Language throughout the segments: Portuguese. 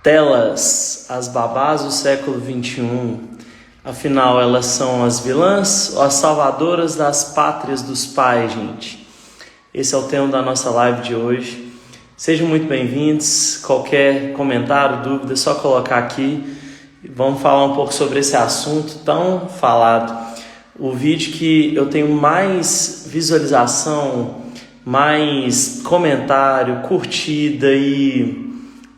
Telas, as babás do século XXI, afinal elas são as vilãs ou as salvadoras das pátrias dos pais, gente? Esse é o tema da nossa live de hoje. Sejam muito bem-vindos. Qualquer comentário, dúvida, é só colocar aqui. Vamos falar um pouco sobre esse assunto tão falado. O vídeo que eu tenho mais visualização, mais comentário, curtida e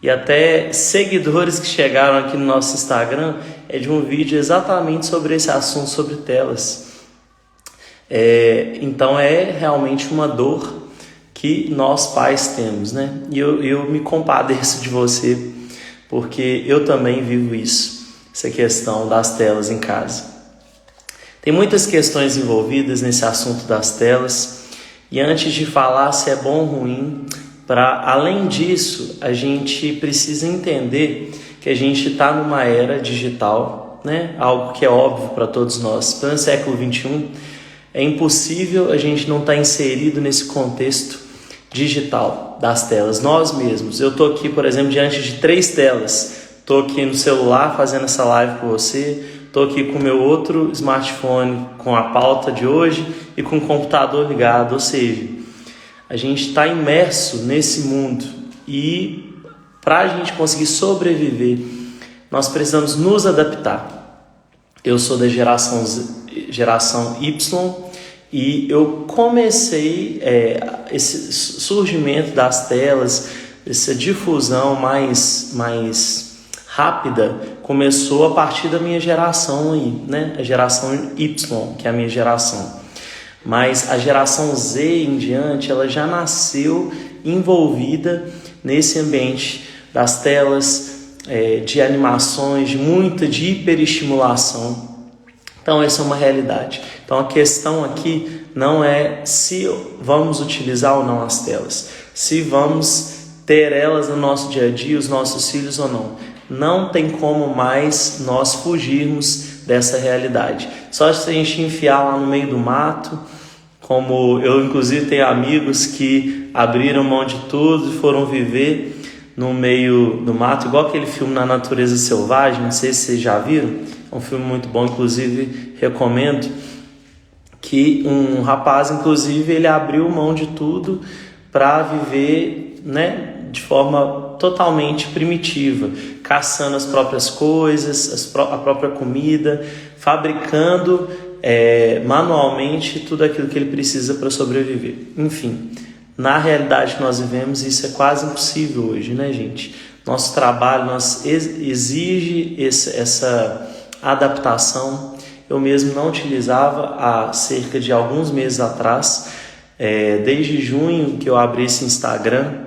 até seguidores que chegaram aqui no nosso Instagram é de um vídeo exatamente sobre esse assunto, sobre telas. Então é realmente uma dor que nós pais temos, né? E eu me compadeço de você, porque eu também vivo isso, essa questão das telas em casa. Tem muitas questões envolvidas nesse assunto das telas, e antes de falar se é bom ou ruim, além disso, a gente precisa entender que a gente está numa era digital, né? Algo que é óbvio para todos nós. No século XXI, é impossível a gente não estar inserido nesse contexto digital das telas. Nós mesmos, eu estou aqui, por exemplo, diante de 3 telas. Estou aqui no celular fazendo essa live com você, estou aqui com o meu outro smartphone com a pauta de hoje e com o computador ligado, ou seja, a gente está imerso nesse mundo e para a gente conseguir sobreviver, nós precisamos nos adaptar. Eu sou da geração Y e eu comecei esse surgimento das telas, essa difusão mais rápida, começou a partir da minha geração aí, né? A geração Y, que é a minha geração. Mas a geração Z em diante, ela já nasceu envolvida nesse ambiente das telas, de animações, de hiperestimulação. Então essa é uma realidade. Então a questão aqui não é se vamos utilizar ou não as telas, se vamos ter elas no nosso dia a dia, os nossos filhos ou não. Não tem como mais nós fugirmos dessa realidade. Só se a gente enfiar lá no meio do mato, como eu inclusive tenho amigos que abriram mão de tudo e foram viver no meio do mato, igual aquele filme Na Natureza Selvagem, não sei se vocês já viram, é um filme muito bom, inclusive recomendo, que um rapaz, inclusive, ele abriu mão de tudo para viver, né, de forma totalmente primitiva, caçando as próprias coisas, a própria comida, fabricando manualmente tudo aquilo que ele precisa para sobreviver. Enfim, na realidade que nós vivemos, isso é quase impossível hoje, né, gente? Nosso trabalho exige essa adaptação. Eu mesmo não utilizava há cerca de alguns meses atrás, desde junho que eu abri esse Instagram,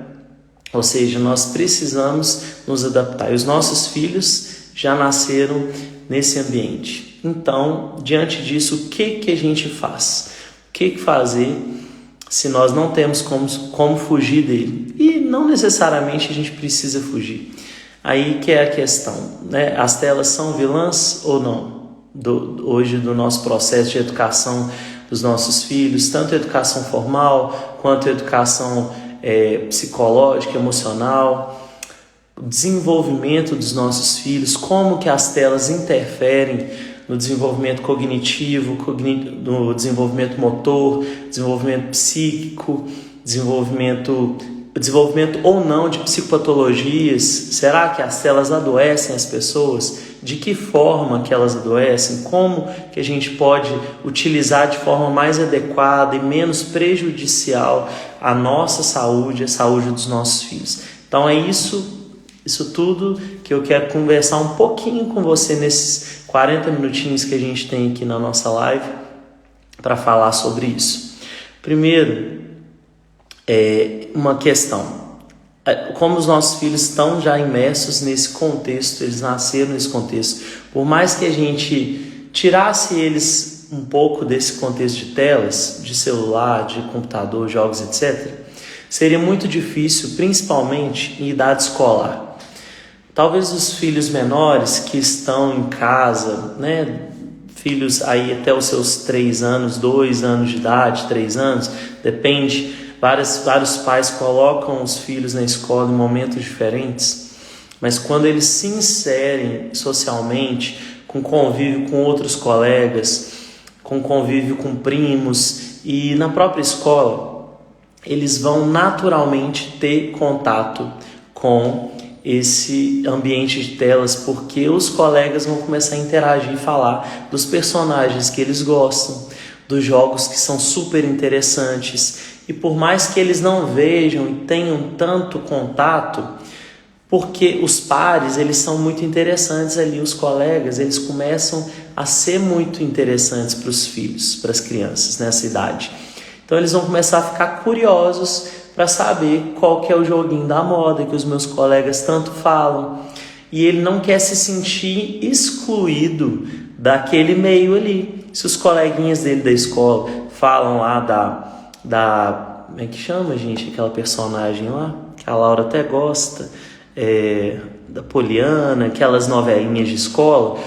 ou seja, nós precisamos nos adaptar. E os nossos filhos já nasceram nesse ambiente. Então, diante disso, o que a gente faz? O que fazer se nós não temos como fugir dele? E não necessariamente a gente precisa fugir. Aí que é a questão, né? As telas são vilãs ou não? Hoje do nosso processo de educação dos nossos filhos, tanto a educação formal quanto a educação psicológica, emocional, o desenvolvimento dos nossos filhos, como que as telas interferem no desenvolvimento cognitivo, no desenvolvimento motor, desenvolvimento psíquico, desenvolvimento ou não de psicopatologias. Será que as telas adoecem as pessoas? De que forma que elas adoecem? Como que a gente pode utilizar de forma mais adequada e menos prejudicial a nossa saúde, a saúde dos nossos filhos? Então é isso tudo que eu quero conversar um pouquinho com você nesses 40 minutinhos que a gente tem aqui na nossa live para falar sobre isso. Primeiro, uma questão. Como os nossos filhos estão já imersos nesse contexto, eles nasceram nesse contexto. Por mais que a gente tirasse eles um pouco desse contexto de telas, de celular, de computador, jogos, etc., seria muito difícil, principalmente em idade escolar. Talvez os filhos menores que estão em casa, né, filhos aí até os seus 3 anos, 2 anos de idade, 3 anos, depende, vários pais colocam os filhos na escola em momentos diferentes. Mas quando eles se inserem socialmente, com convívio com outros colegas, com convívio com primos e na própria escola, eles vão naturalmente ter contato com esse ambiente de telas, porque os colegas vão começar a interagir e falar dos personagens que eles gostam, dos jogos que são super interessantes. E por mais que eles não vejam e tenham tanto contato, porque os pares, eles são muito interessantes ali, os colegas, eles começam a ser muito interessantes para os filhos, para as crianças nessa idade. Então eles vão começar a ficar curiosos para saber qual que é o joguinho da moda que os meus colegas tanto falam. E ele não quer se sentir excluído daquele meio ali. Se os coleguinhas dele da escola falam lá da como é que chama, gente, aquela personagem lá, que a Laura até gosta, da Poliana, aquelas novelinhas de escola,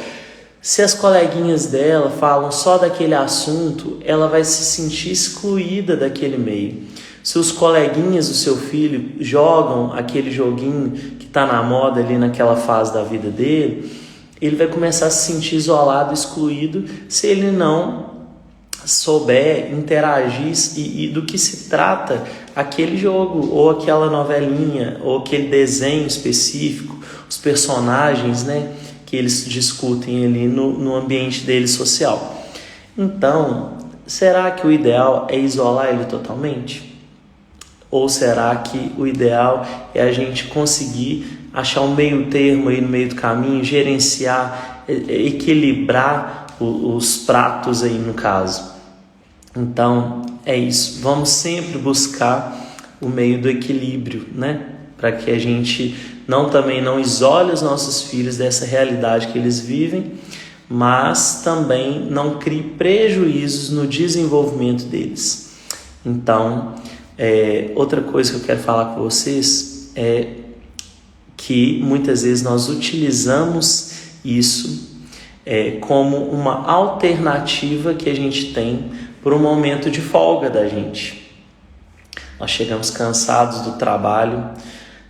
se as coleguinhas dela falam só daquele assunto, ela vai se sentir excluída daquele meio. Se os coleguinhas do seu filho jogam aquele joguinho que está na moda ali naquela fase da vida dele, ele vai começar a se sentir isolado, excluído, se ele não souber interagir e do que se trata aquele jogo, ou aquela novelinha, ou aquele desenho específico, os personagens, né, que eles discutem ali no ambiente dele social. Então, será que o ideal é isolar ele totalmente? Ou será que o ideal é a gente conseguir achar um meio termo aí no meio do caminho, gerenciar, equilibrar os pratos aí no caso? Então, é isso. Vamos sempre buscar o meio do equilíbrio, né? Para que a gente também não isole os nossos filhos dessa realidade que eles vivem, mas também não crie prejuízos no desenvolvimento deles. Então, outra coisa que eu quero falar com vocês é que muitas vezes nós utilizamos isso como uma alternativa que a gente tem por um momento de folga da gente. Nós chegamos cansados do trabalho,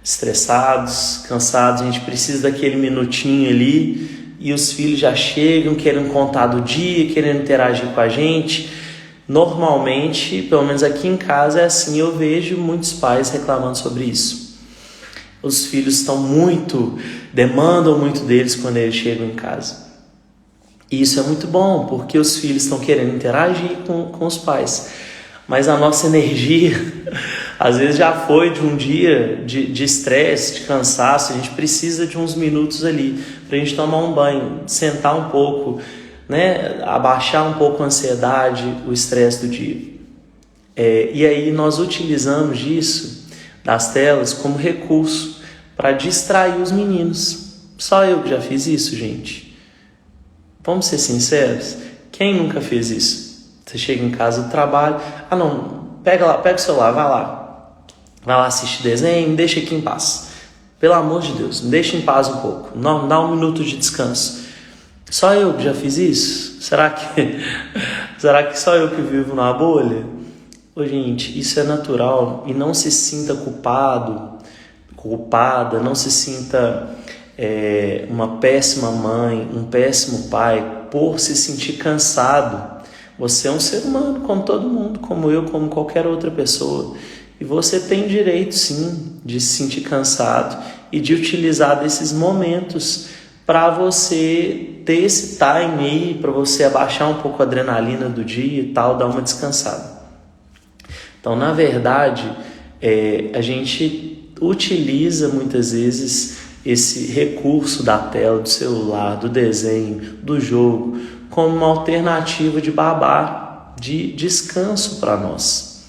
estressados, cansados, a gente precisa daquele minutinho ali e os filhos já chegam querendo contar do dia, querendo interagir com a gente. Normalmente, pelo menos aqui em casa é assim, eu vejo muitos pais reclamando sobre isso. Os filhos demandam muito deles quando eles chegam em casa. E isso é muito bom, porque os filhos estão querendo interagir com os pais. Mas a nossa energia, às vezes já foi de um dia de estresse, de cansaço. A gente precisa de uns minutos ali para a gente tomar um banho, sentar um pouco, né? Abaixar um pouco a ansiedade, o estresse do dia. E aí nós utilizamos disso, das telas, como recurso para distrair os meninos. Só eu que já fiz isso, gente. Vamos ser sinceros? Quem nunca fez isso? Você chega em casa do trabalho, pega o celular, vai lá assistir desenho, me deixa aqui em paz. Pelo amor de Deus, me deixa em paz um pouco, não dá um minuto de descanso. Só eu que já fiz isso? Será que só eu que vivo numa bolha? Gente, isso é natural, e não se sinta culpada, não se sinta uma péssima mãe, um péssimo pai por se sentir cansado. Você é um ser humano como todo mundo, como eu, como qualquer outra pessoa, e você tem direito sim de se sentir cansado e de utilizar desses momentos para você ter esse time aí, para você abaixar um pouco a adrenalina do dia e tal, dar uma descansada. Então, na verdade, a gente utiliza muitas vezes esse recurso da tela, do celular, do desenho, do jogo, como uma alternativa de babá, de descanso para nós.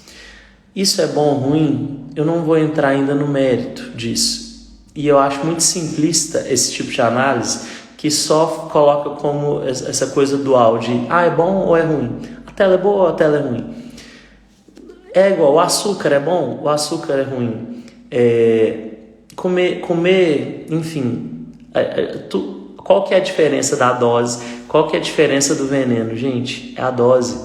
Isso é bom ou ruim? Eu não vou entrar ainda no mérito disso. E eu acho muito simplista esse tipo de análise, que só coloca como essa coisa dual de é bom ou é ruim? A tela é boa ou a tela é ruim? É igual, o açúcar é bom, o açúcar é ruim. Comer, enfim, qual que é a diferença da dose? Qual que é a diferença do veneno? Gente, é a dose.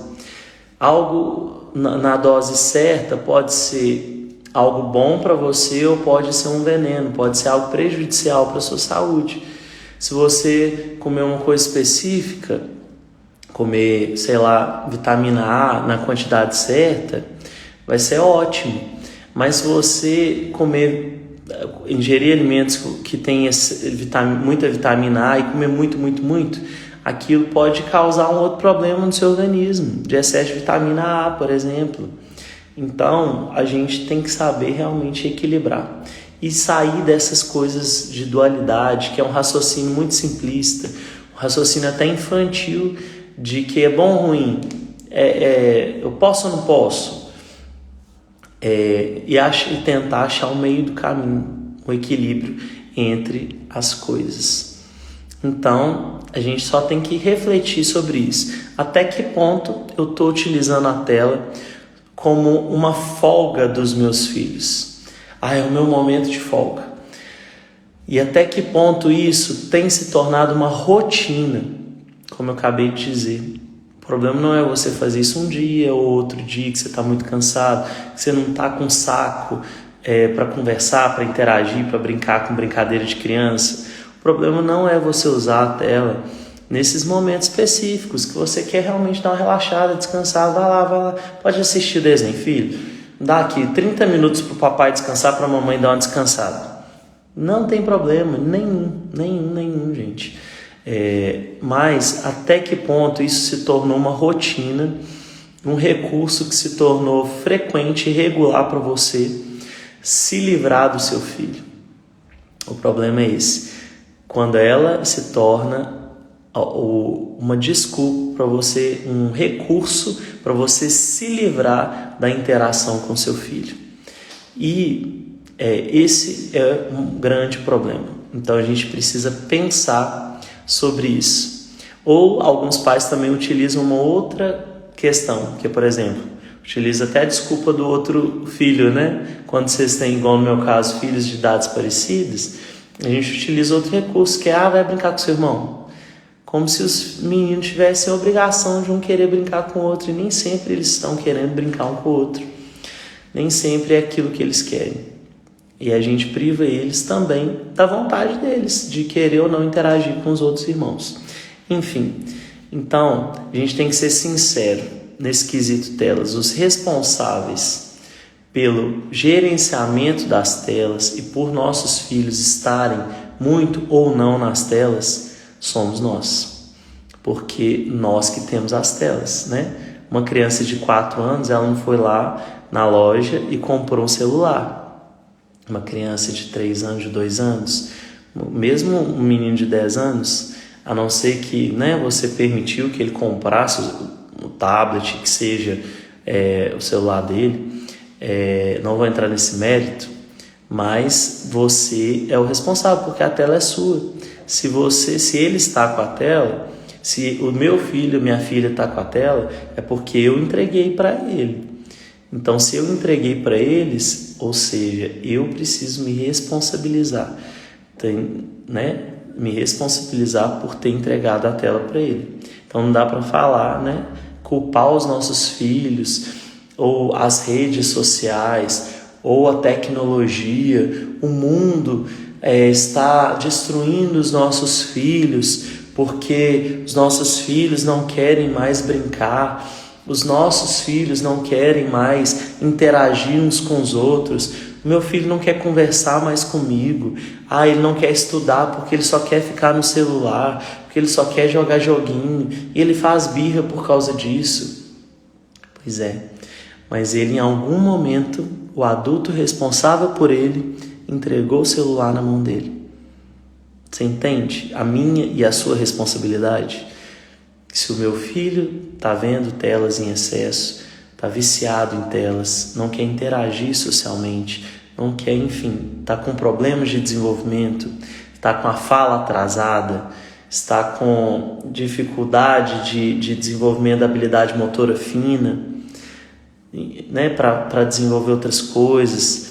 Algo na dose certa pode ser algo bom para você ou pode ser um veneno, pode ser algo prejudicial para a sua saúde. Se você comer uma coisa específica, comer, sei lá, vitamina A na quantidade certa, vai ser ótimo. Mas se você ingerir alimentos que têm muita vitamina A e comer muito, aquilo pode causar um outro problema no seu organismo, de excesso de vitamina A, por exemplo. Então, a gente tem que saber realmente equilibrar e sair dessas coisas de dualidade, que é um raciocínio muito simplista, um raciocínio até infantil, de que é bom ou ruim, eu posso ou não posso, e tentar achar o meio do caminho, o equilíbrio entre as coisas. Então, a gente só tem que refletir sobre isso. Até que ponto eu estou utilizando a tela como uma folga dos meus filhos? É o meu momento de folga. E até que ponto isso tem se tornado uma rotina, como eu acabei de dizer. O problema não é você fazer isso um dia ou outro dia, que você está muito cansado, que você não está com saco para conversar, para interagir, para brincar com brincadeira de criança. O problema não é você usar a tela nesses momentos específicos, que você quer realmente dar uma relaxada, descansar. Vai lá, pode assistir o desenho, filho. Dá aqui 30 minutos para o papai descansar, para a mamãe dar uma descansada. Não tem problema nenhum, gente. Mas até que ponto isso se tornou uma rotina, um recurso que se tornou frequente e regular para você se livrar do seu filho? O problema é esse. Quando ela se torna uma desculpa para você, um recurso para você se livrar da interação com seu filho. E esse é um grande problema. Então a gente precisa pensar sobre isso. Ou alguns pais também utilizam uma outra questão, que por exemplo, utiliza até a desculpa do outro filho, né? Quando vocês têm, igual no meu caso, filhos de idades parecidas, a gente utiliza outro recurso, que é vai brincar com seu irmão. Como se os meninos tivessem a obrigação de um querer brincar com o outro, e nem sempre eles estão querendo brincar um com o outro. Nem sempre é aquilo que eles querem. E a gente priva eles também da vontade deles, de querer ou não interagir com os outros irmãos. Enfim, então a gente tem que ser sincero nesse quesito telas. Os responsáveis pelo gerenciamento das telas e por nossos filhos estarem muito ou não nas telas somos nós, porque nós que temos as telas, né? Uma criança de 4 anos, ela não foi lá na loja e comprou um celular. Uma criança de 3 anos, de 2 anos, mesmo um menino de 10 anos, a não ser que, né, você permitiu que ele comprasse o tablet, que seja o celular dele, não vou entrar nesse mérito, mas você é o responsável, porque a tela é sua. Se ele está com a tela, se o meu filho, minha filha está com a tela, é porque eu entreguei para ele. Então, se eu entreguei para eles, ou seja, eu preciso me responsabilizar, né? Me responsabilizar por ter entregado a tela para ele. Então, não dá para falar, né? Culpar os nossos filhos, ou as redes sociais, ou a tecnologia, o mundo está destruindo os nossos filhos, porque os nossos filhos não querem mais brincar, os nossos filhos não querem mais interagir uns com os outros, meu filho não quer conversar mais comigo, ele não quer estudar porque ele só quer ficar no celular, porque ele só quer jogar joguinho, e ele faz birra por causa disso. Pois é, mas ele em algum momento, o adulto responsável por ele, entregou o celular na mão dele. Você entende? A minha e a sua responsabilidade. Se o meu filho está vendo telas em excesso, está viciado em telas, não quer interagir socialmente, não quer, enfim, está com problemas de desenvolvimento, está com a fala atrasada, está com dificuldade de desenvolvimento da habilidade motora fina, né, para desenvolver outras coisas.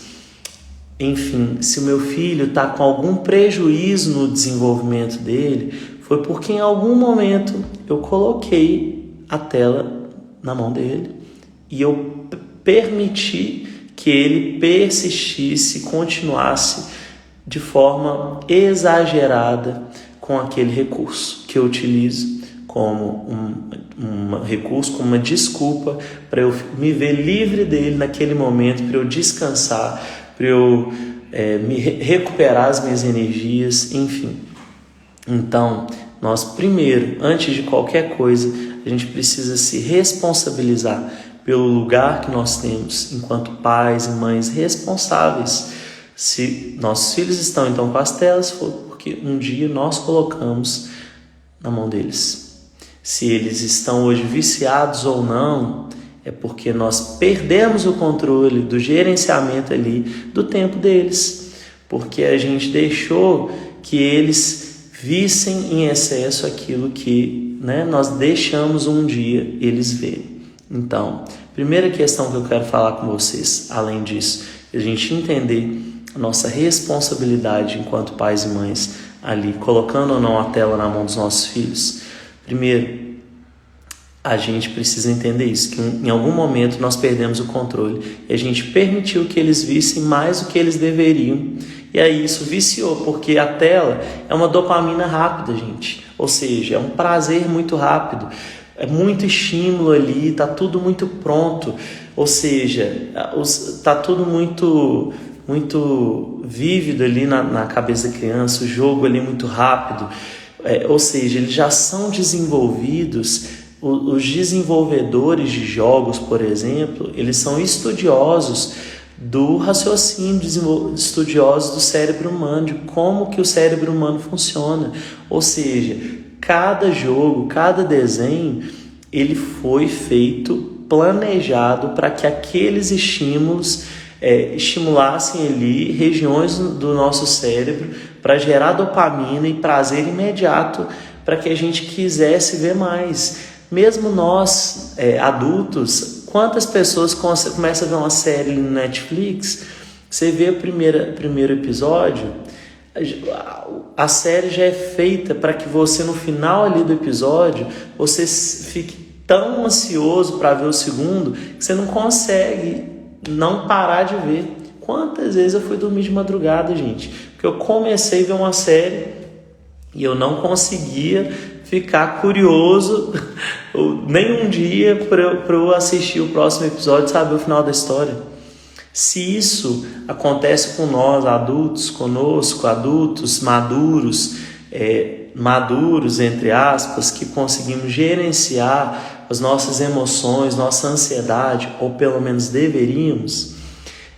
Enfim, se o meu filho está com algum prejuízo no desenvolvimento dele, foi porque em algum momento eu coloquei a tela na mão dele e eu permiti que ele persistisse, continuasse de forma exagerada com aquele recurso que eu utilizo como um recurso, como uma desculpa para eu me ver livre dele naquele momento, para eu descansar, para eu recuperar as minhas energias, enfim. Então, nós primeiro, antes de qualquer coisa, a gente precisa se responsabilizar pelo lugar que nós temos enquanto pais e mães responsáveis. Se nossos filhos estão então com as telas, foi porque um dia nós colocamos na mão deles. Se eles estão hoje viciados ou não, é porque nós perdemos o controle do gerenciamento ali do tempo deles, porque a gente deixou que eles vissem em excesso aquilo que nós deixamos um dia eles verem. Então, primeira questão que eu quero falar com vocês, além disso, é a gente entender a nossa responsabilidade enquanto pais e mães ali, colocando ou não a tela na mão dos nossos filhos. Primeiro, a gente precisa entender isso, que em algum momento nós perdemos o controle e a gente permitiu que eles vissem mais do que eles deveriam. E aí isso viciou, porque a tela é uma dopamina rápida, gente. Ou seja, é um prazer muito rápido, é muito estímulo ali, tá tudo muito pronto. Ou seja, tá tudo muito vívido ali na cabeça da criança, o jogo ali muito rápido. Ou seja, eles já são desenvolvidos. Os desenvolvedores de jogos, por exemplo, eles são estudiosos do raciocínio, estudiosos do cérebro humano, de como que o cérebro humano funciona. Ou seja, cada jogo, cada desenho, ele foi feito, planejado para que aqueles estímulos estimulassem ali regiões do nosso cérebro para gerar dopamina e prazer imediato para que a gente quisesse ver mais. Mesmo nós, adultos, quantas pessoas começam a ver uma série no Netflix, você vê o primeiro episódio, a série já é feita para que você, no final ali do episódio, você fique tão ansioso para ver o segundo, que você não consegue não parar de ver. Quantas vezes eu fui dormir de madrugada, gente? Porque eu comecei a ver uma série e eu não conseguia ficar curioso nem um dia para eu assistir o próximo episódio e saber o final da história. Se isso acontece com nós, adultos, conosco, adultos maduros, maduros, entre aspas, que conseguimos gerenciar as nossas emoções, nossa ansiedade, ou pelo menos deveríamos,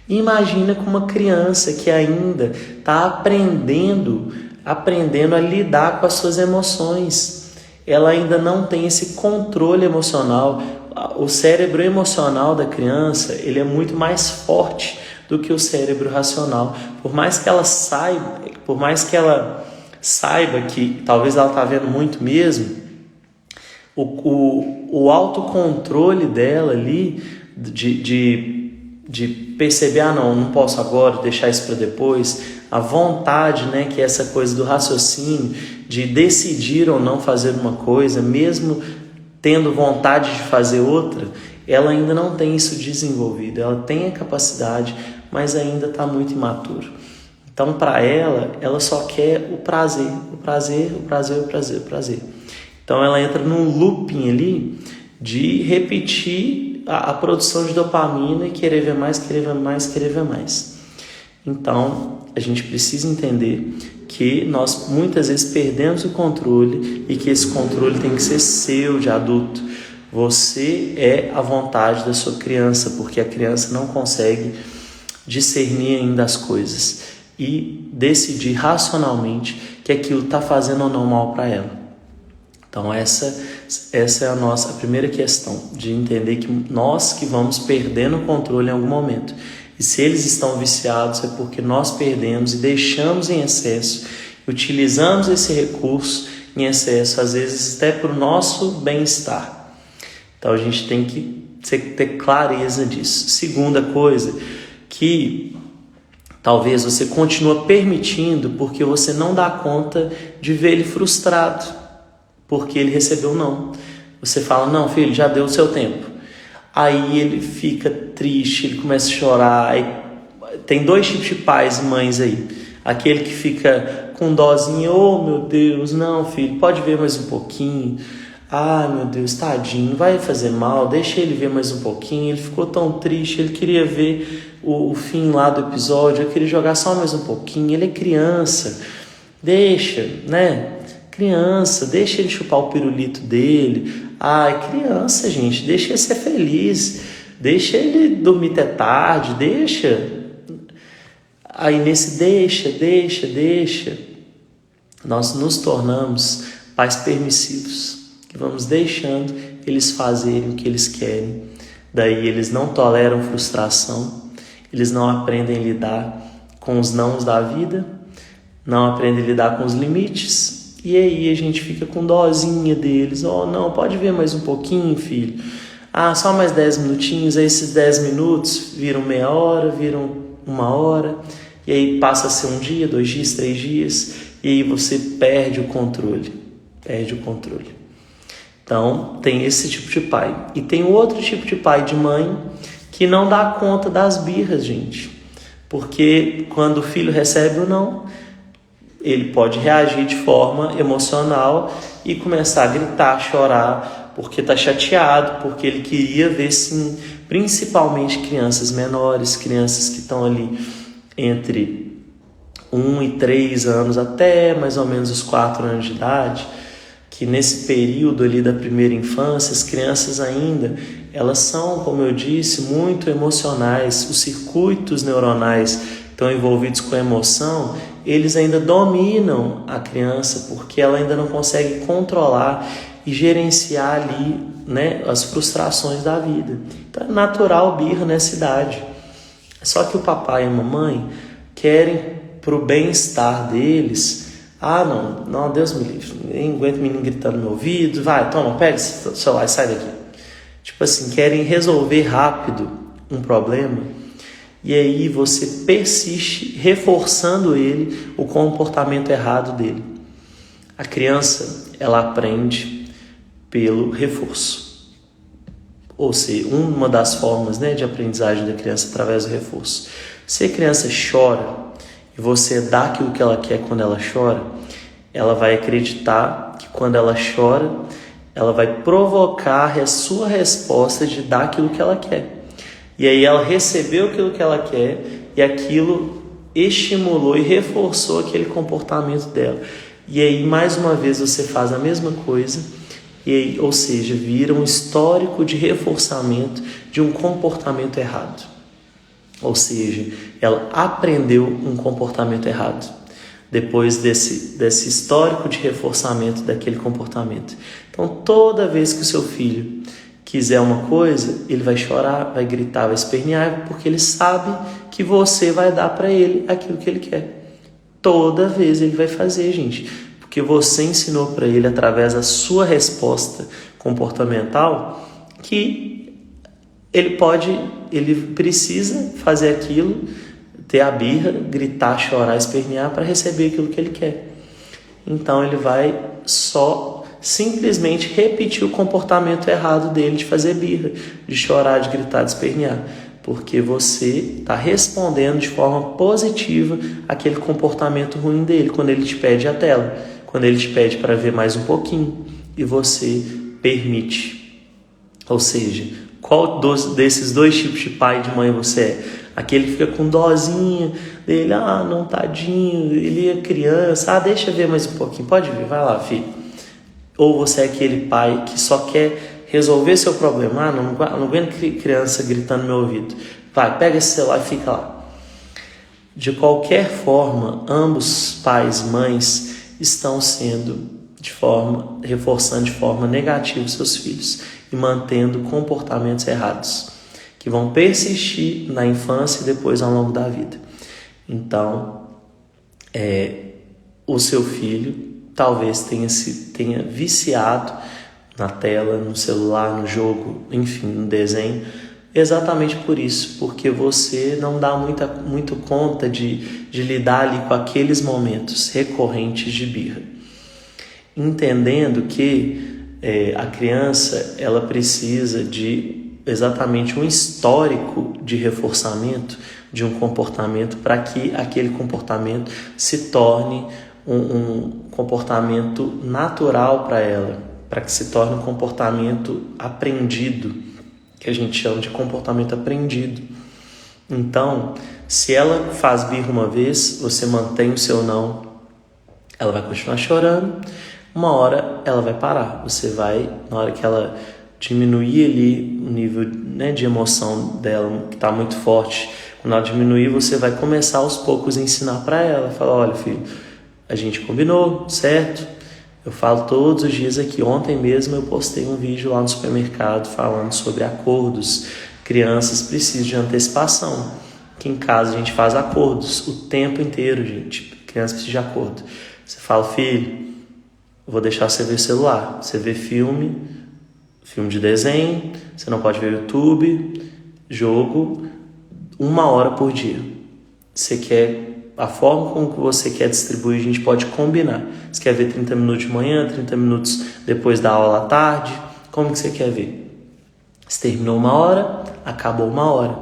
imagina com uma criança que ainda está aprendendo a lidar com as suas emoções. Ela ainda não tem esse controle emocional. O cérebro emocional da criança, ele é muito mais forte do que o cérebro racional. Por mais que ela saiba que talvez ela está vendo muito mesmo, o autocontrole dela ali, de perceber, não posso agora, deixar isso para depois, a vontade, que é essa coisa do raciocínio, de decidir ou não fazer uma coisa, mesmo tendo vontade de fazer outra, ela ainda não tem isso desenvolvido. Ela tem a capacidade, mas ainda está muito imatura. Então, para ela só quer o prazer. Então, ela entra num looping ali de repetir a produção de dopamina e querer ver mais. Então, a gente precisa entender que nós muitas vezes perdemos o controle e que esse controle tem que ser seu, de adulto. Você é a vontade da sua criança, porque a criança não consegue discernir ainda as coisas e decidir racionalmente que aquilo está fazendo ou não mal para ela. Então essa é a primeira questão, de entender que nós que vamos perdendo o controle em algum momento. E se eles estão viciados é porque nós perdemos e deixamos em excesso, utilizamos esse recurso em excesso, às vezes até para o nosso bem-estar. Então a gente tem que ter clareza disso. Segunda coisa, que talvez você continue permitindo porque você não dá conta de ver ele frustrado, porque ele recebeu não. Você fala, não filho, já deu o seu tempo. Aí ele fica triste, ele começa a chorar. Aí tem dois tipos de pais e mães aí. Aquele que fica com dozinha, oh meu Deus, não filho, pode ver mais um pouquinho. Ah, meu Deus, tadinho, não vai fazer mal, deixa ele ver mais um pouquinho. Ele ficou tão triste, ele queria ver o fim lá do episódio, eu queria jogar só mais um pouquinho. Ele é criança, deixa, né? Criança, deixa ele chupar o pirulito dele. Ai, criança, gente, deixa ele ser feliz, deixa ele dormir até tarde, deixa. Aí nesse deixa, nós nos tornamos pais permissivos, que vamos deixando eles fazerem o que eles querem. Daí eles não toleram frustração, eles não aprendem a lidar com os nãos da vida, não aprendem a lidar com os limites. E aí a gente fica com dozinha deles. Oh, não, pode ver mais um pouquinho, filho. Ah, só mais 10 minutinhos. Aí esses 10 minutos viram meia hora, viram uma hora. E aí passa a ser um dia, 2 dias, 3 dias. E aí você perde o controle. Então, tem esse tipo de pai. E tem outro tipo de pai e de mãe que não dá conta das birras, gente. Porque quando o filho recebe o não, ele pode reagir de forma emocional e começar a gritar, chorar, porque está chateado, porque ele queria ver, sim, principalmente crianças menores, crianças que estão ali entre 1 e 3 anos até mais ou menos os 4 anos de idade, que nesse período ali da primeira infância, as crianças ainda, elas são, como eu disse, muito emocionais, os circuitos neuronais estão envolvidos com a emoção, eles ainda dominam a criança, porque ela ainda não consegue controlar e gerenciar ali, né, as frustrações da vida. Então é natural birra nessa idade. Só que o papai e a mamãe querem para o bem-estar deles. Ah, não, Deus me livre, nem aguento o menino gritando no meu ouvido, vai, toma, pega esse celular e sai daqui. Tipo assim, querem resolver rápido um problema. E aí você persiste reforçando ele, o comportamento errado dele. A criança, ela aprende pelo reforço. Ou seja, uma das formas, né, de aprendizagem da criança é através do reforço. Se a criança chora e você dá aquilo que ela quer quando ela chora, ela vai acreditar que quando ela chora, ela vai provocar a sua resposta de dar aquilo que ela quer. E aí ela recebeu aquilo que ela quer e aquilo estimulou e reforçou aquele comportamento dela. E aí mais uma vez você faz a mesma coisa, e aí, ou seja, vira um histórico de reforçamento de um comportamento errado. Ou seja, ela aprendeu um comportamento errado depois desse histórico de reforçamento daquele comportamento. Então toda vez que o seu filho quiser uma coisa, ele vai chorar, vai gritar, vai espernear, porque ele sabe que você vai dar para ele aquilo que ele quer. Toda vez ele vai fazer, gente, porque você ensinou para ele, através da sua resposta comportamental, que ele precisa fazer aquilo, ter a birra, gritar, chorar, espernear para receber aquilo que ele quer. Então ele vai só simplesmente repetir o comportamento errado dele de fazer birra, de chorar, de gritar, de espernear, porque você está respondendo de forma positiva aquele comportamento ruim dele, quando ele te pede a tela, quando ele te pede para ver mais um pouquinho e você permite. Ou seja, qual desses dois tipos de pai e de mãe você é? Aquele que fica com dozinha dele, ah, não, tadinho, ele é criança, ah, deixa eu ver mais um pouquinho, pode ver, vai lá, filho. Ou você é aquele pai que só quer resolver seu problema, ah, não aguento criança gritando no meu ouvido, vai, pega esse celular e fica lá. De qualquer forma, ambos pais e mães estão reforçando de forma negativa seus filhos e mantendo comportamentos errados, que vão persistir na infância e depois ao longo da vida. Então, o seu filho talvez tenha viciado na tela, no celular, no jogo, enfim, no desenho, exatamente por isso, porque você não dá muito conta de lidar ali com aqueles momentos recorrentes de birra. Entendendo que a criança ela precisa de exatamente um histórico de reforçamento de um comportamento para que aquele comportamento se torne um comportamento natural para ela, para que se torne um comportamento aprendido, que a gente chama de comportamento aprendido. Então, se ela faz birra uma vez, você mantém o seu não, ela vai continuar chorando, uma hora ela vai parar. Você vai, na hora que ela diminuir ali o nível, né, de emoção dela, que está muito forte, quando ela diminuir, você vai começar aos poucos a ensinar para ela. Falar, olha filho, a gente combinou, certo? Eu falo todos os dias aqui. Ontem mesmo eu postei um vídeo lá no supermercado falando sobre acordos. Crianças precisam de antecipação. Aqui em casa a gente faz acordos o tempo inteiro, gente. Criança precisa de acordo. Você fala, filho, eu vou deixar você ver celular. Você vê filme de desenho, você não pode ver YouTube, jogo, 1 hora por dia. Você quer, a forma como que você quer distribuir, a gente pode combinar. Você quer ver 30 minutos de manhã, 30 minutos depois da aula à tarde? Como que você quer ver? Você terminou 1 hora, acabou 1 hora.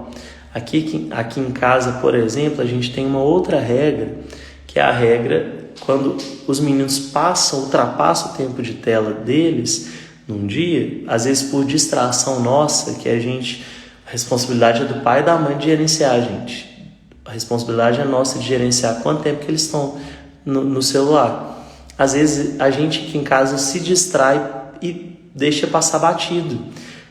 Aqui em casa, por exemplo, a gente tem uma outra regra, que é a regra quando os meninos ultrapassam o tempo de tela deles num dia, às vezes por distração nossa, que a responsabilidade é do pai e da mãe de gerenciar a gente. A responsabilidade é nossa de gerenciar quanto tempo que eles estão no celular. Às vezes a gente aqui em casa se distrai e deixa passar batido.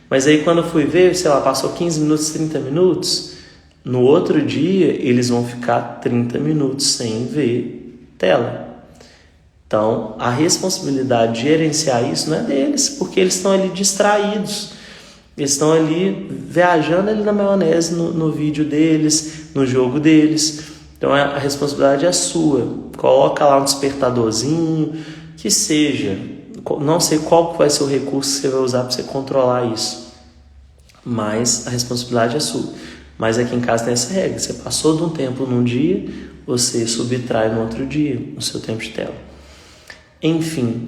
Mas aí quando eu fui ver, sei lá, passou 15 minutos, 30 minutos, no outro dia eles vão ficar 30 minutos sem ver tela. Então, a responsabilidade de gerenciar isso não é deles, porque eles estão ali distraídos. Eles estão ali viajando ali na maionese no vídeo deles, no jogo deles. Então, a responsabilidade é sua. Coloca lá um despertadorzinho, que seja. Não sei qual vai ser o recurso que você vai usar para você controlar isso. Mas a responsabilidade é sua. Mas aqui em casa tem essa regra. Você passou de um tempo num dia, você subtrai no outro dia, no seu tempo de tela. Enfim,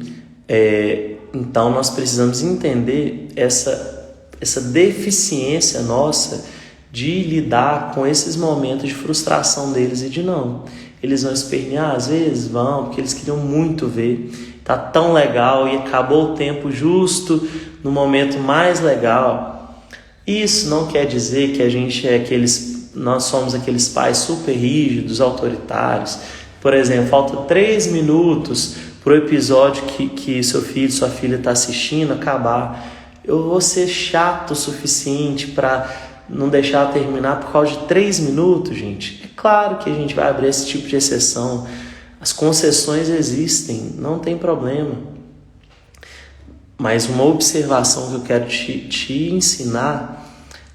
então nós precisamos entender essa deficiência nossa de lidar com esses momentos de frustração deles e de não. Eles vão espernear, às vezes vão, porque eles queriam muito ver, tá tão legal e acabou o tempo justo no momento mais legal. Isso não quer dizer que nós somos aqueles pais super rígidos, autoritários. Por exemplo, falta 3 minutos para o episódio que seu filho, sua filha está assistindo acabar. Eu vou ser chato o suficiente para não deixar terminar por causa de 3 minutos, gente? É claro que a gente vai abrir esse tipo de exceção. As concessões existem, não tem problema. Mas uma observação que eu quero te ensinar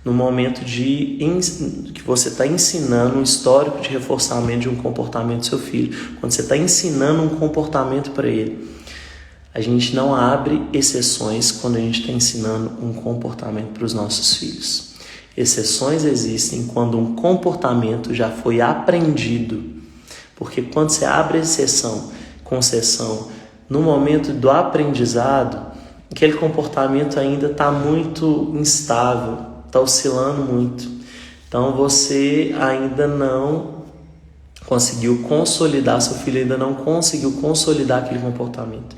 no momento que você está ensinando um histórico de reforçamento de um comportamento do seu filho, quando você está ensinando um comportamento para ele, a gente não abre exceções quando a gente está ensinando um comportamento para os nossos filhos. Exceções existem quando um comportamento já foi aprendido, porque quando você abre concessão, no momento do aprendizado, aquele comportamento ainda está muito instável, está oscilando muito. Então você ainda não conseguiu consolidar, seu filho ainda não conseguiu consolidar aquele comportamento.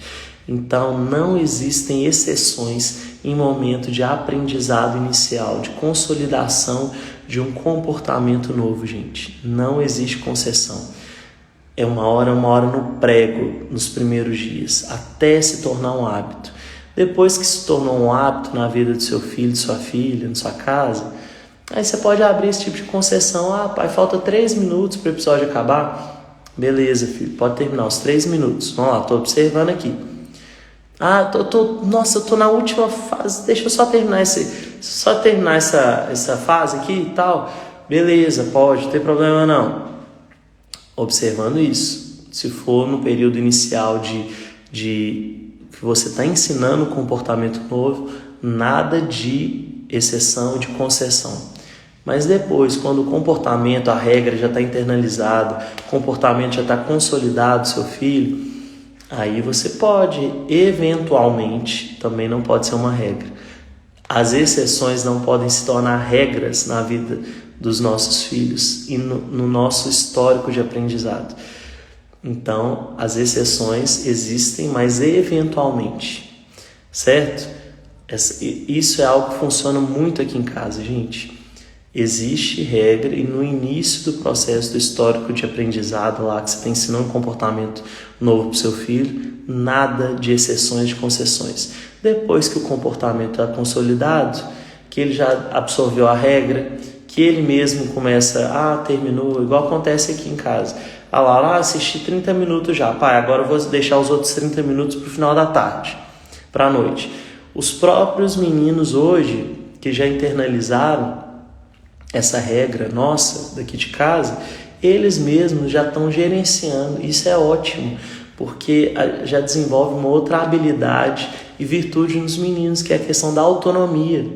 Então não existem exceções em momento de aprendizado inicial, de consolidação de um comportamento novo, gente. Não existe concessão. É uma hora no prego, nos primeiros dias, até se tornar um hábito. Depois que se tornou um hábito na vida do seu filho, de sua filha, na sua casa, aí você pode abrir esse tipo de concessão. Pai, falta 3 minutos para o episódio acabar. Beleza, filho, pode terminar os 3 minutos. Vamos lá, estou observando aqui. Eu tô na última fase, deixa eu só terminar essa fase aqui e tal. Beleza, pode, não tem problema não. Observando isso. Se for no período inicial de que você está ensinando um comportamento novo, nada de exceção, de concessão. Mas depois, quando o comportamento, a regra já está internalizada, o comportamento já está consolidado, seu filho, aí você pode, eventualmente, também não pode ser uma regra, As exceções não podem se tornar regras na vida dos nossos filhos e no nosso histórico de aprendizado. Então, as exceções existem, mas eventualmente, certo? Isso é algo que funciona muito aqui em casa, gente. Existe regra e no início do processo do histórico de aprendizado lá, que você está ensinando um comportamento novo para o seu filho, nada de exceções, de concessões. Depois que o comportamento é consolidado, que ele já absorveu a regra, que ele mesmo começa, terminou, igual acontece aqui em casa. Lá, assisti 30 minutos já, pai, agora eu vou deixar os outros 30 minutos para o final da tarde, para a noite. Os próprios meninos hoje, que já internalizaram essa regra nossa daqui de casa, eles mesmos já estão gerenciando. Isso é ótimo, porque já desenvolve uma outra habilidade e virtude nos meninos, que é a questão da autonomia,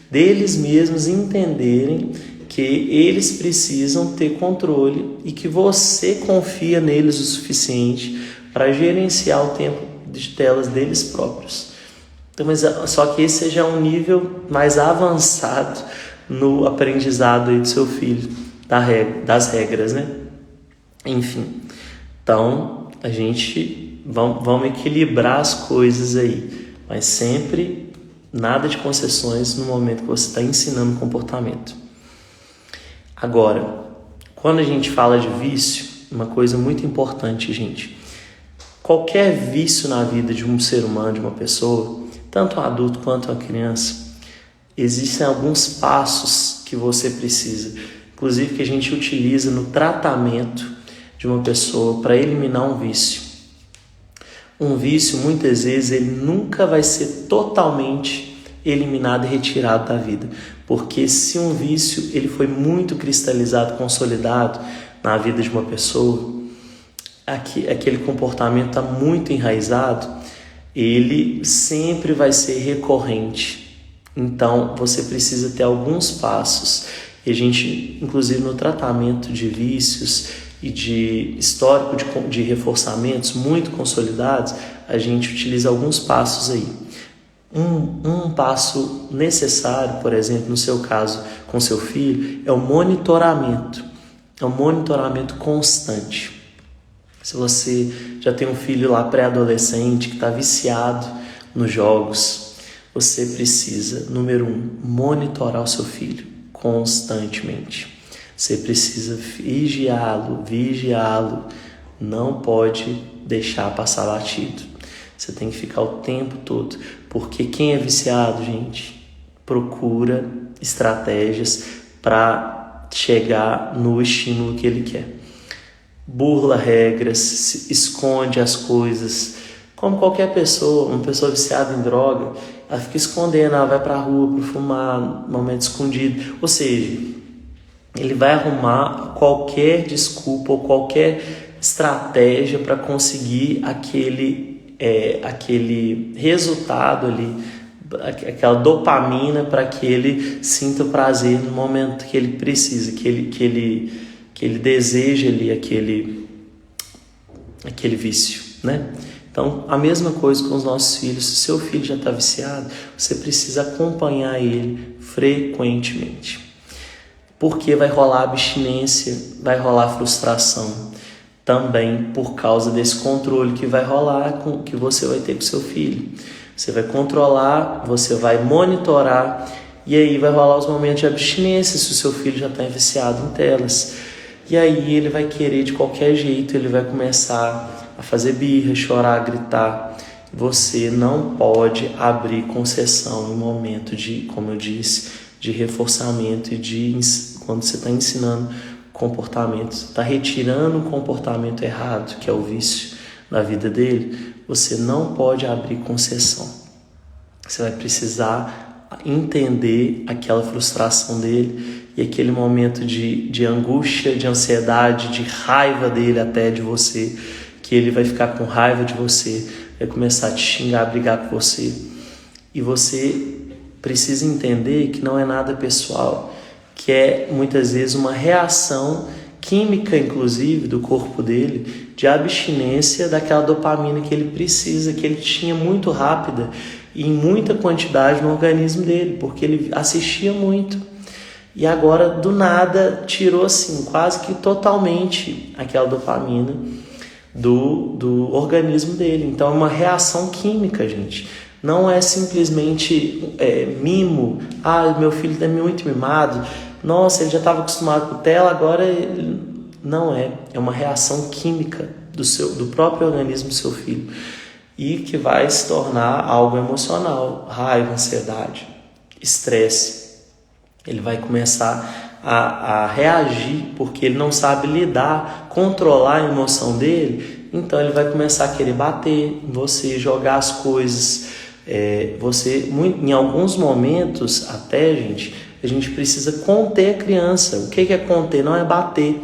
deles mesmos entenderem que eles precisam ter controle e que você confia neles o suficiente para gerenciar o tempo de telas deles próprios. Então, mas só que esse já é um nível mais avançado no aprendizado aí do seu filho, das regras, né? Enfim, então a gente vamos equilibrar as coisas aí, mas sempre nada de concessões no momento que você está ensinando comportamento. Agora, quando a gente fala de vício, uma coisa muito importante, gente, qualquer vício na vida de um ser humano, de uma pessoa, tanto um adulto quanto uma criança, existem alguns passos que você precisa, inclusive que a gente utiliza no tratamento de uma pessoa para eliminar um vício. Um vício, muitas vezes, ele nunca vai ser totalmente eliminado e retirado da vida, porque se um vício ele foi muito cristalizado, consolidado na vida de uma pessoa, aquele comportamento está muito enraizado, ele sempre vai ser recorrente. Então, você precisa ter alguns passos. E a gente, inclusive no tratamento de vícios e de histórico de reforçamentos muito consolidados, a gente utiliza alguns passos aí. Um passo necessário, por exemplo, no seu caso com seu filho, é o monitoramento. É um monitoramento constante. Se você já tem um filho lá pré-adolescente que está viciado nos jogos, você precisa, número 1, monitorar o seu filho constantemente. Você precisa vigiá-lo, não pode deixar passar batido. Você tem que ficar o tempo todo, porque quem é viciado, gente, procura estratégias para chegar no estímulo que ele quer. Burla regras, esconde as coisas, como qualquer pessoa, uma pessoa viciada em droga, ela fica escondendo, ela vai para a rua para fumar, momento escondido, ou seja, ele vai arrumar qualquer desculpa ou qualquer estratégia para conseguir aquele resultado ali, aquela dopamina para que ele sinta o prazer no momento que ele precisa, que ele deseja ali aquele vício, né? Então, a mesma coisa com os nossos filhos. Se seu filho já está viciado, você precisa acompanhar ele frequentemente. Porque vai rolar abstinência, vai rolar frustração. Também por causa desse controle que vai rolar, que você vai ter com seu filho. Você vai controlar, você vai monitorar, e aí vai rolar os momentos de abstinência se o seu filho já está viciado em telas. E aí ele vai querer de qualquer jeito, ele vai começar a fazer birra, chorar, gritar. Você não pode abrir concessão em momento de, como eu disse, de reforçamento e quando você está ensinando comportamento, está retirando o comportamento errado, que é o vício na vida dele, você não pode abrir concessão. Você vai precisar entender aquela frustração dele e aquele momento de angústia, de ansiedade, de raiva dele até de você, que ele vai ficar com raiva de você, vai começar a te xingar, a brigar com você. E você precisa entender que não é nada pessoal, que é muitas vezes uma reação química, inclusive, do corpo dele, de abstinência daquela dopamina que ele precisa, que ele tinha muito rápida, em muita quantidade no organismo dele, porque ele assistia muito. E agora, do nada, tirou assim, quase que totalmente aquela dopamina do organismo dele. Então é uma reação química, gente. Não é simplesmente mimo. Ah, meu filho é muito mimado. Nossa, ele já estava acostumado com tela, agora ele... Não é. É uma reação química do próprio organismo do seu filho. E que vai se tornar algo emocional. Raiva, ansiedade, estresse. Ele vai começar a reagir, porque ele não sabe lidar, controlar a emoção dele. Então ele vai começar a querer bater em você, jogar as coisas. Em alguns momentos, até, gente, a gente precisa conter a criança. O que é conter? Não é bater.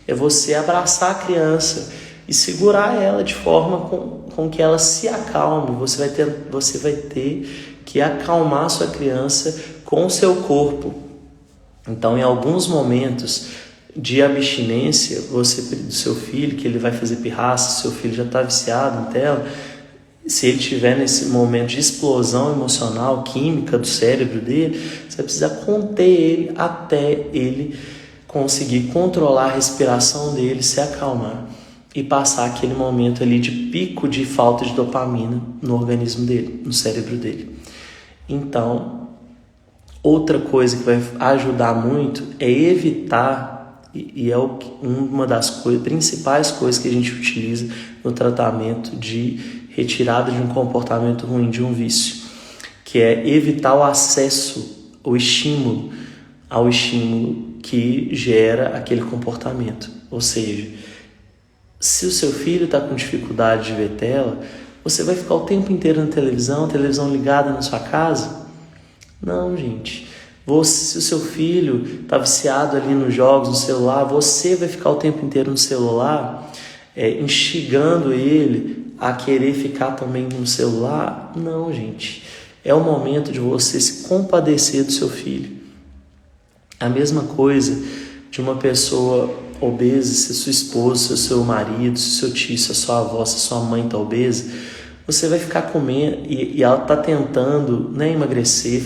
É você abraçar a criança e segurar ela de forma com que ela se acalme. Você vai ter que acalmar a sua criança com o seu corpo. Então, em alguns momentos de abstinência do seu filho, que ele vai fazer pirraça, seu filho já está viciado em tela, se ele estiver nesse momento de explosão emocional, química do cérebro dele, você vai precisar conter ele até ele conseguir controlar a respiração dele, se acalmar e passar aquele momento ali de pico de falta de dopamina no organismo dele, no cérebro dele. Então, outra coisa que vai ajudar muito é evitar, e é uma das principais coisas que a gente utiliza no tratamento de retirada de um comportamento ruim, de um vício, que é evitar o acesso ao estímulo que gera aquele comportamento. Ou seja, se o seu filho está com dificuldade de ver tela, você vai ficar o tempo inteiro na televisão, televisão ligada na sua casa? Não, gente. Se o seu filho está viciado ali nos jogos, no celular, você vai ficar o tempo inteiro no celular, instigando ele a querer ficar também no celular? Não, gente. É o momento de você se compadecer do seu filho. A mesma coisa de uma pessoa obesa, se sua esposa, se o seu marido, se seu tio, se a sua avó, se a sua mãe está obesa, você vai ficar comendo e ela está tentando emagrecer,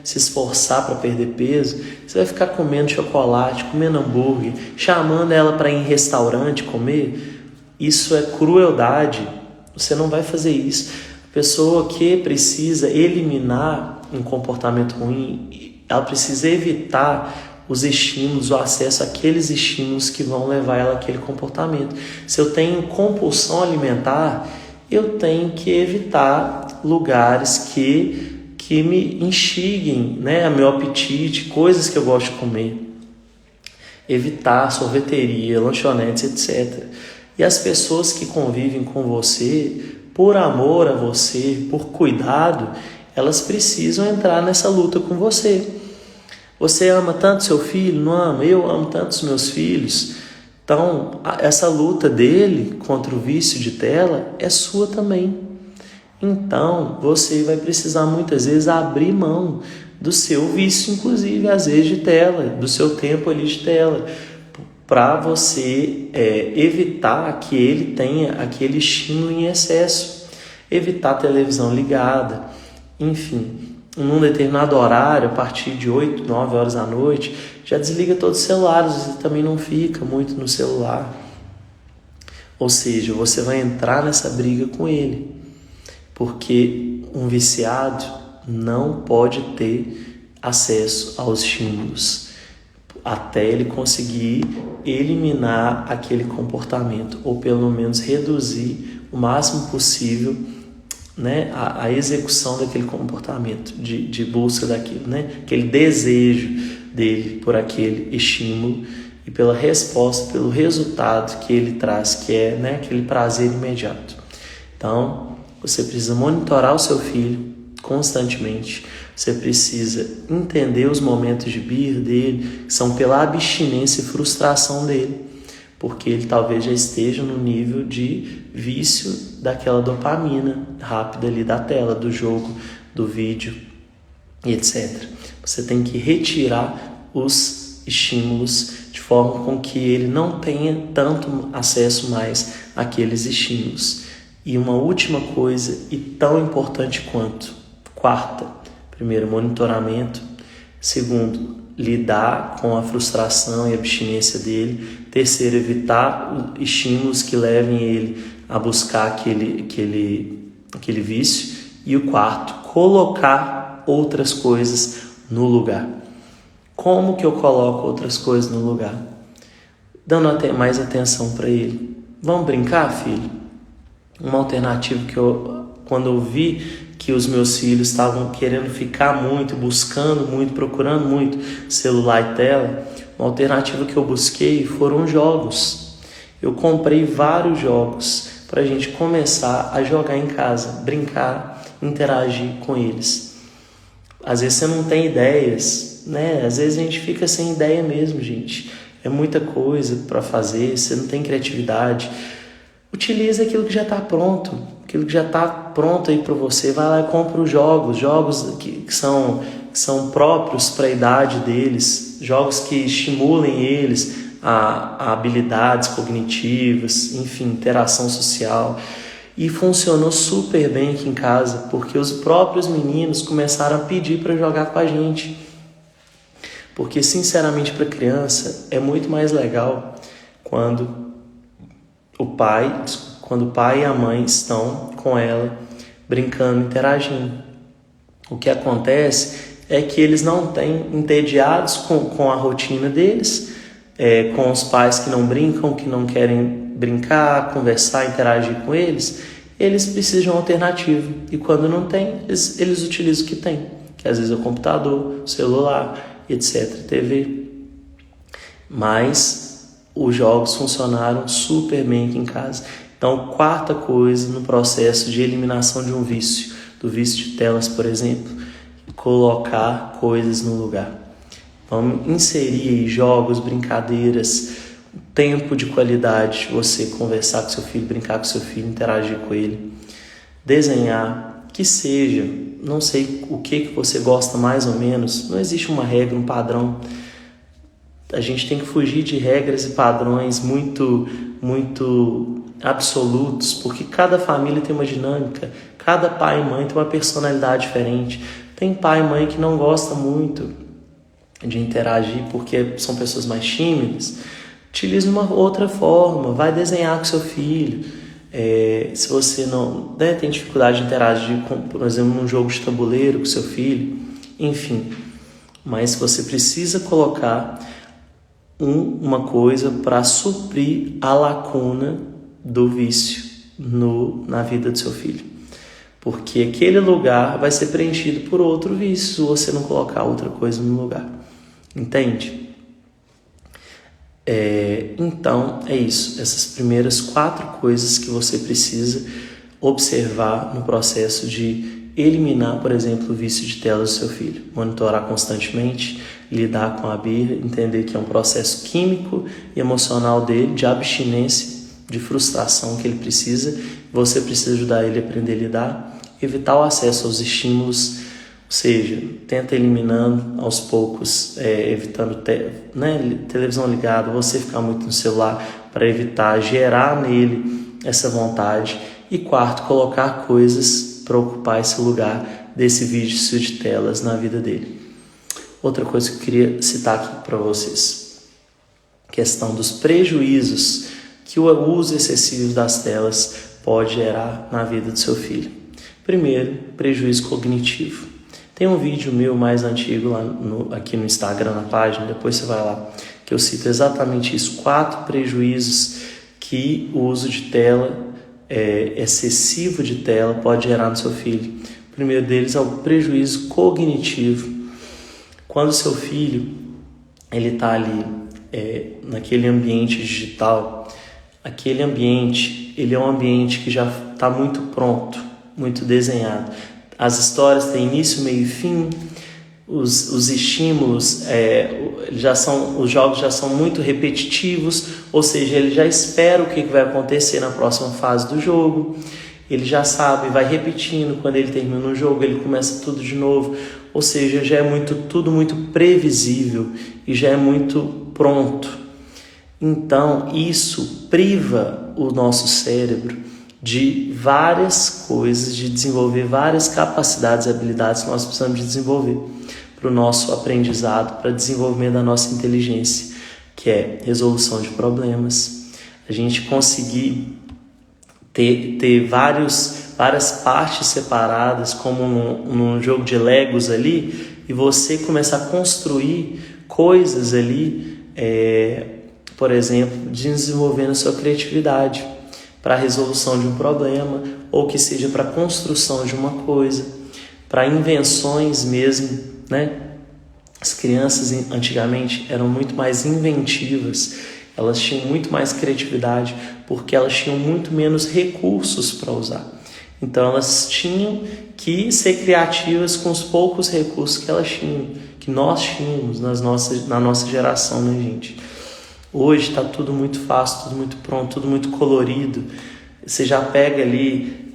se esforçar para perder peso. Você vai ficar comendo chocolate, comendo hambúrguer, chamando ela para ir em restaurante comer. Isso é crueldade. Você não vai fazer isso. A pessoa que precisa eliminar um comportamento ruim, ela precisa evitar os estímulos, o acesso àqueles estímulos que vão levar ela àquele comportamento. Se eu tenho compulsão alimentar, eu tenho que evitar lugares que me instiguem, a meu apetite, coisas que eu gosto de comer. Evitar sorveteria, lanchonetes, etc. E as pessoas que convivem com você, por amor a você, por cuidado, elas precisam entrar nessa luta com você. Você ama tanto seu filho? Não ama? Eu amo tanto os meus filhos. Então, essa luta dele contra o vício de tela é sua também. Então, você vai precisar muitas vezes abrir mão do seu vício, inclusive às vezes de tela, do seu tempo ali de tela, para você evitar que ele tenha aquele estímulo em excesso, evitar a televisão ligada, enfim. Num determinado horário, a partir de 8, 9 horas da noite, já desliga todos os celulares, você também não fica muito no celular. Ou seja, você vai entrar nessa briga com ele, porque um viciado não pode ter acesso aos estímulos até ele conseguir eliminar aquele comportamento, ou pelo menos reduzir o máximo possível a execução daquele comportamento de busca daquilo, aquele desejo dele por aquele estímulo e pela resposta, pelo resultado que ele traz, que é aquele prazer imediato. Então, você precisa monitorar o seu filho constantemente, você precisa entender os momentos de birra dele, que são pela abstinência e frustração dele, porque ele talvez já esteja no nível de vício daquela dopamina rápida ali da tela, do jogo, do vídeo, etc. Você tem que retirar os estímulos de forma com que ele não tenha tanto acesso mais àqueles estímulos. E uma última coisa, e tão importante quanto: quarta, primeiro, monitoramento. Segundo, lidar com a frustração e abstinência dele. Terceiro, evitar estímulos que levem ele a buscar aquele vício. E o quarto, colocar outras coisas no lugar. Como que eu coloco outras coisas no lugar? Dando até mais atenção para ele. Vamos brincar, filho? Uma alternativa que quando eu vi que os meus filhos estavam querendo ficar muito, buscando muito, procurando muito celular e tela, uma alternativa que eu busquei foram jogos. Eu comprei vários jogos para a gente começar a jogar em casa, brincar, interagir com eles. Às vezes você não tem ideias, né? Às vezes a gente fica sem ideia mesmo, gente. É muita coisa para fazer, você não tem criatividade. Utilize aquilo que já está pronto, aquilo que já está pronto aí para você. Vai lá e compra os jogos que são próprios para a idade deles, jogos que estimulem eles a habilidades cognitivas, enfim, interação social. E funcionou super bem aqui em casa, porque os próprios meninos começaram a pedir para jogar com a gente. Porque, sinceramente, para criança é muito mais legal quando o pai e a mãe estão com ela brincando, interagindo. O que acontece é que eles não têm, entediados com a rotina deles, com os pais que não brincam, que não querem brincar, conversar, interagir com eles precisam de uma alternativa. E quando não tem, eles utilizam o que tem, que às vezes é o computador, o celular, etc., TV. Mas os jogos funcionaram super bem aqui em casa. Então, quarta coisa no processo de eliminação de um vício, do vício de telas, por exemplo, colocar coisas no lugar. Vamos inserir aí jogos, brincadeiras, tempo de qualidade, você conversar com seu filho, brincar com seu filho, interagir com ele, desenhar, que seja, não sei o que você gosta mais ou menos, não existe uma regra, um padrão. A gente tem que fugir de regras e padrões muito absolutos, porque cada família tem uma dinâmica, cada pai e mãe tem uma personalidade diferente. Tem pai e mãe que não gosta muito de interagir porque são pessoas mais tímidas. Utilize uma outra forma, vai desenhar com seu filho. Se você não tem dificuldade de interagir, por exemplo, num jogo de tabuleiro com seu filho, enfim. Mas você precisa colocar uma coisa para suprir a lacuna do vício na vida do seu filho. Porque aquele lugar vai ser preenchido por outro vício se você não colocar outra coisa no lugar. Entende? Então, é isso. Essas primeiras 4 coisas que você precisa observar no processo de eliminar, por exemplo, o vício de telas do seu filho. Monitorar constantemente, lidar com a birra, entender que é um processo químico e emocional dele, de abstinência, de frustração que ele precisa. Você precisa ajudar ele a aprender a lidar, evitar o acesso aos estímulos, ou seja, tenta eliminando aos poucos, evitando televisão ligada, você ficar muito no celular para evitar gerar nele essa vontade. E quarto, colocar coisas para ocupar esse lugar desse vício de telas na vida dele. Outra coisa que eu queria citar aqui para vocês, questão dos prejuízos que o uso excessivo das telas pode gerar na vida do seu filho. Primeiro, prejuízo cognitivo. Tem um vídeo meu mais antigo lá aqui no Instagram, na página, depois você vai lá, que eu cito exatamente isso, 4 prejuízos que o uso de tela, excessivo de tela, pode gerar no seu filho. O primeiro deles é o prejuízo cognitivo. Quando o seu filho está ali naquele ambiente digital, aquele ambiente ele é um ambiente que já está muito pronto, muito desenhado. As histórias têm início, meio e fim, os estímulos, os jogos já são muito repetitivos, ou seja, ele já espera o que vai acontecer na próxima fase do jogo, ele já sabe, vai repetindo, quando ele termina um jogo, ele começa tudo de novo, ou seja, já é tudo muito previsível e já é muito pronto. Então, isso priva o nosso cérebro de várias coisas, de desenvolver várias capacidades e habilidades que nós precisamos de desenvolver para o nosso aprendizado, para o desenvolvimento da nossa inteligência, que é resolução de problemas, a gente conseguir ter várias partes separadas, como num jogo de Legos ali, e você começar a construir coisas ali, por exemplo, desenvolvendo a sua criatividade para a resolução de um problema, ou que seja para a construção de uma coisa, para invenções mesmo, né? As crianças antigamente eram muito mais inventivas, elas tinham muito mais criatividade, porque elas tinham muito menos recursos para usar. Então elas tinham que ser criativas com os poucos recursos que elas tinham, que nós tínhamos na nossa geração, né, gente? Hoje está tudo muito fácil, tudo muito pronto, tudo muito colorido. Você já pega ali,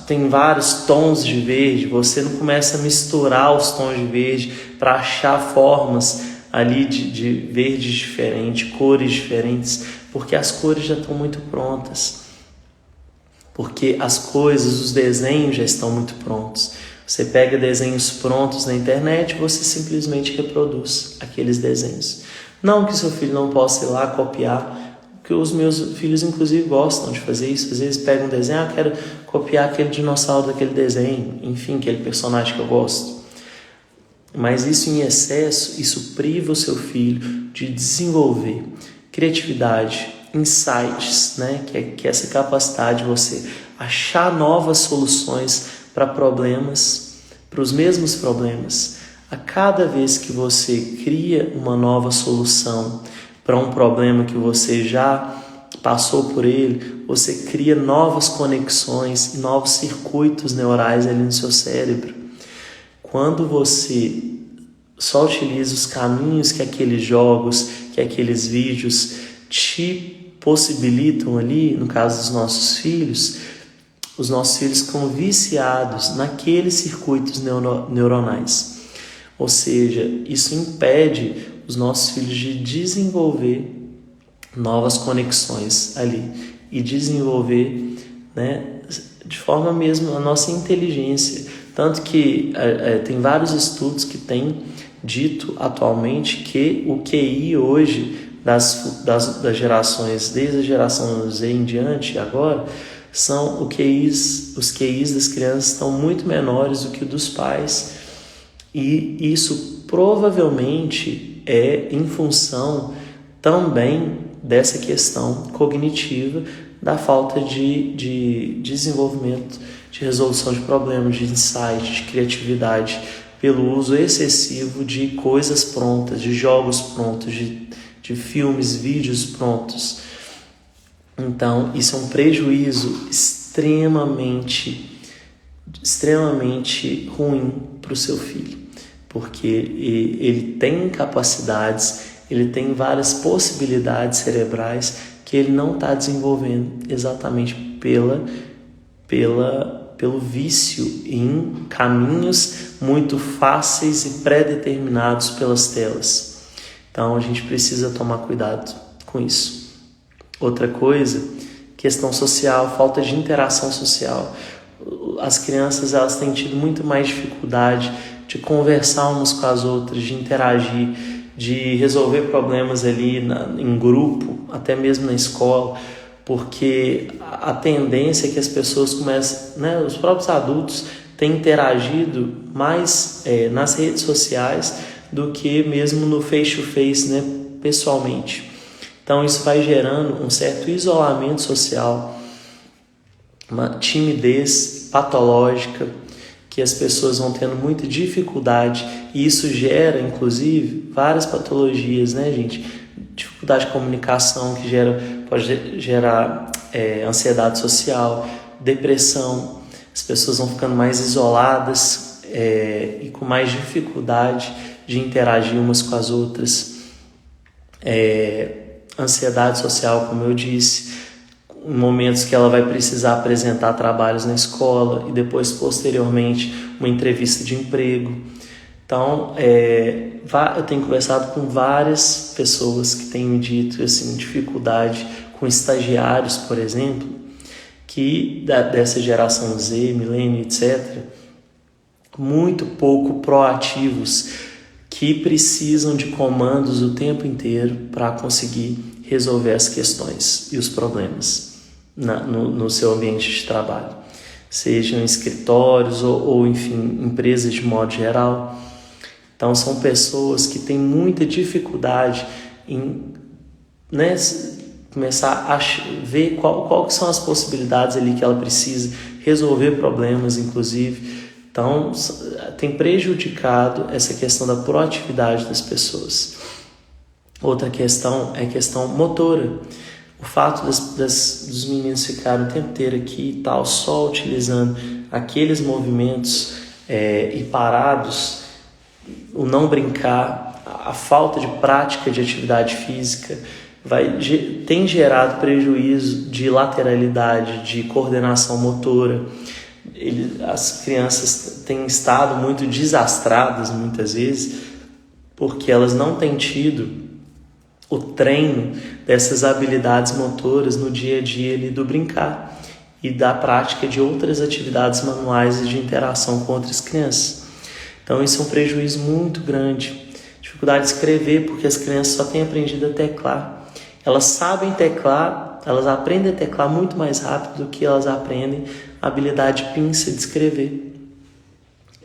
tem vários tons de verde, você não começa a misturar os tons de verde para achar formas ali de verdes diferentes, cores diferentes, porque as cores já estão muito prontas. Porque as coisas, os desenhos já estão muito prontos. Você pega desenhos prontos na internet e você simplesmente reproduz aqueles desenhos. Não que seu filho não possa ir lá copiar, porque os meus filhos inclusive gostam de fazer isso. Às vezes pegam um desenho, quero copiar aquele dinossauro daquele desenho, enfim, aquele personagem que eu gosto. Mas isso em excesso, isso priva o seu filho de desenvolver criatividade, insights, né? que é essa capacidade de você achar novas soluções para problemas, para os mesmos problemas. A cada vez que você cria uma nova solução para um problema que você já passou por ele, você cria novas conexões, novos circuitos neurais ali no seu cérebro. Quando você só utiliza os caminhos que aqueles jogos, que aqueles vídeos te possibilitam ali, no caso dos nossos filhos, os nossos filhos ficam viciados naqueles circuitos neuronais. Ou seja, isso impede os nossos filhos de desenvolver novas conexões ali e desenvolver, né, de forma mesmo a nossa inteligência. Tanto que tem vários estudos que têm dito atualmente que o QI hoje das gerações, desde a geração Z em diante agora, os QIs das crianças estão muito menores do que o dos pais. E isso provavelmente é em função também dessa questão cognitiva, da falta de desenvolvimento, de resolução de problemas, de insight, de criatividade, pelo uso excessivo de coisas prontas, de jogos prontos, de filmes, vídeos prontos. Então, isso é um prejuízo extremamente ruim para o seu filho, porque ele tem capacidades, ele tem várias possibilidades cerebrais que ele não está desenvolvendo exatamente pelo vício em caminhos muito fáceis e pré-determinados pelas telas. Então a gente precisa tomar cuidado com isso. Outra coisa, questão social, falta de interação social. As crianças, elas têm tido muito mais dificuldade de conversar umas com as outras, de interagir, de resolver problemas ali em grupo, até mesmo na escola, porque a tendência é que as pessoas começam, né, os próprios adultos têm interagido mais nas redes sociais do que mesmo no face-to-face, né, pessoalmente. Então isso vai gerando um certo isolamento social, uma timidez patológica, que as pessoas vão tendo muita dificuldade, e isso gera, inclusive, várias patologias, né, gente? Dificuldade de comunicação, que pode gerar ansiedade social, depressão. As pessoas vão ficando mais isoladas e com mais dificuldade de interagir umas com as outras. Ansiedade social, como eu disse, em momentos que ela vai precisar apresentar trabalhos na escola e depois, posteriormente, uma entrevista de emprego. Então, eu tenho conversado com várias pessoas que têm me dito assim, dificuldade com estagiários, por exemplo, que dessa geração Z, milênio, etc., muito pouco proativos, que precisam de comandos o tempo inteiro para conseguir resolver as questões e os problemas no seu ambiente de trabalho, sejam escritórios ou enfim, empresas de modo geral. Então, são pessoas que têm muita dificuldade em começar a ver qual que são as possibilidades ali que ela precisa, resolver problemas, inclusive. Então, tem prejudicado essa questão da proatividade das pessoas. Outra questão é a questão motora. O fato dos meninos ficarem o tempo inteiro aqui e tal, só utilizando aqueles movimentos e parados, o não brincar, a falta de prática de atividade física, tem gerado prejuízo de lateralidade, de coordenação motora. As crianças têm estado muito desastradas muitas vezes porque elas não têm tido o treino dessas habilidades motoras no dia a dia ali do brincar e da prática de outras atividades manuais e de interação com outras crianças. Então isso é um prejuízo muito grande. Dificuldade de escrever porque as crianças só têm aprendido a teclar. Elas sabem teclar, elas aprendem a teclar muito mais rápido do que elas aprendem a habilidade de pinça de escrever.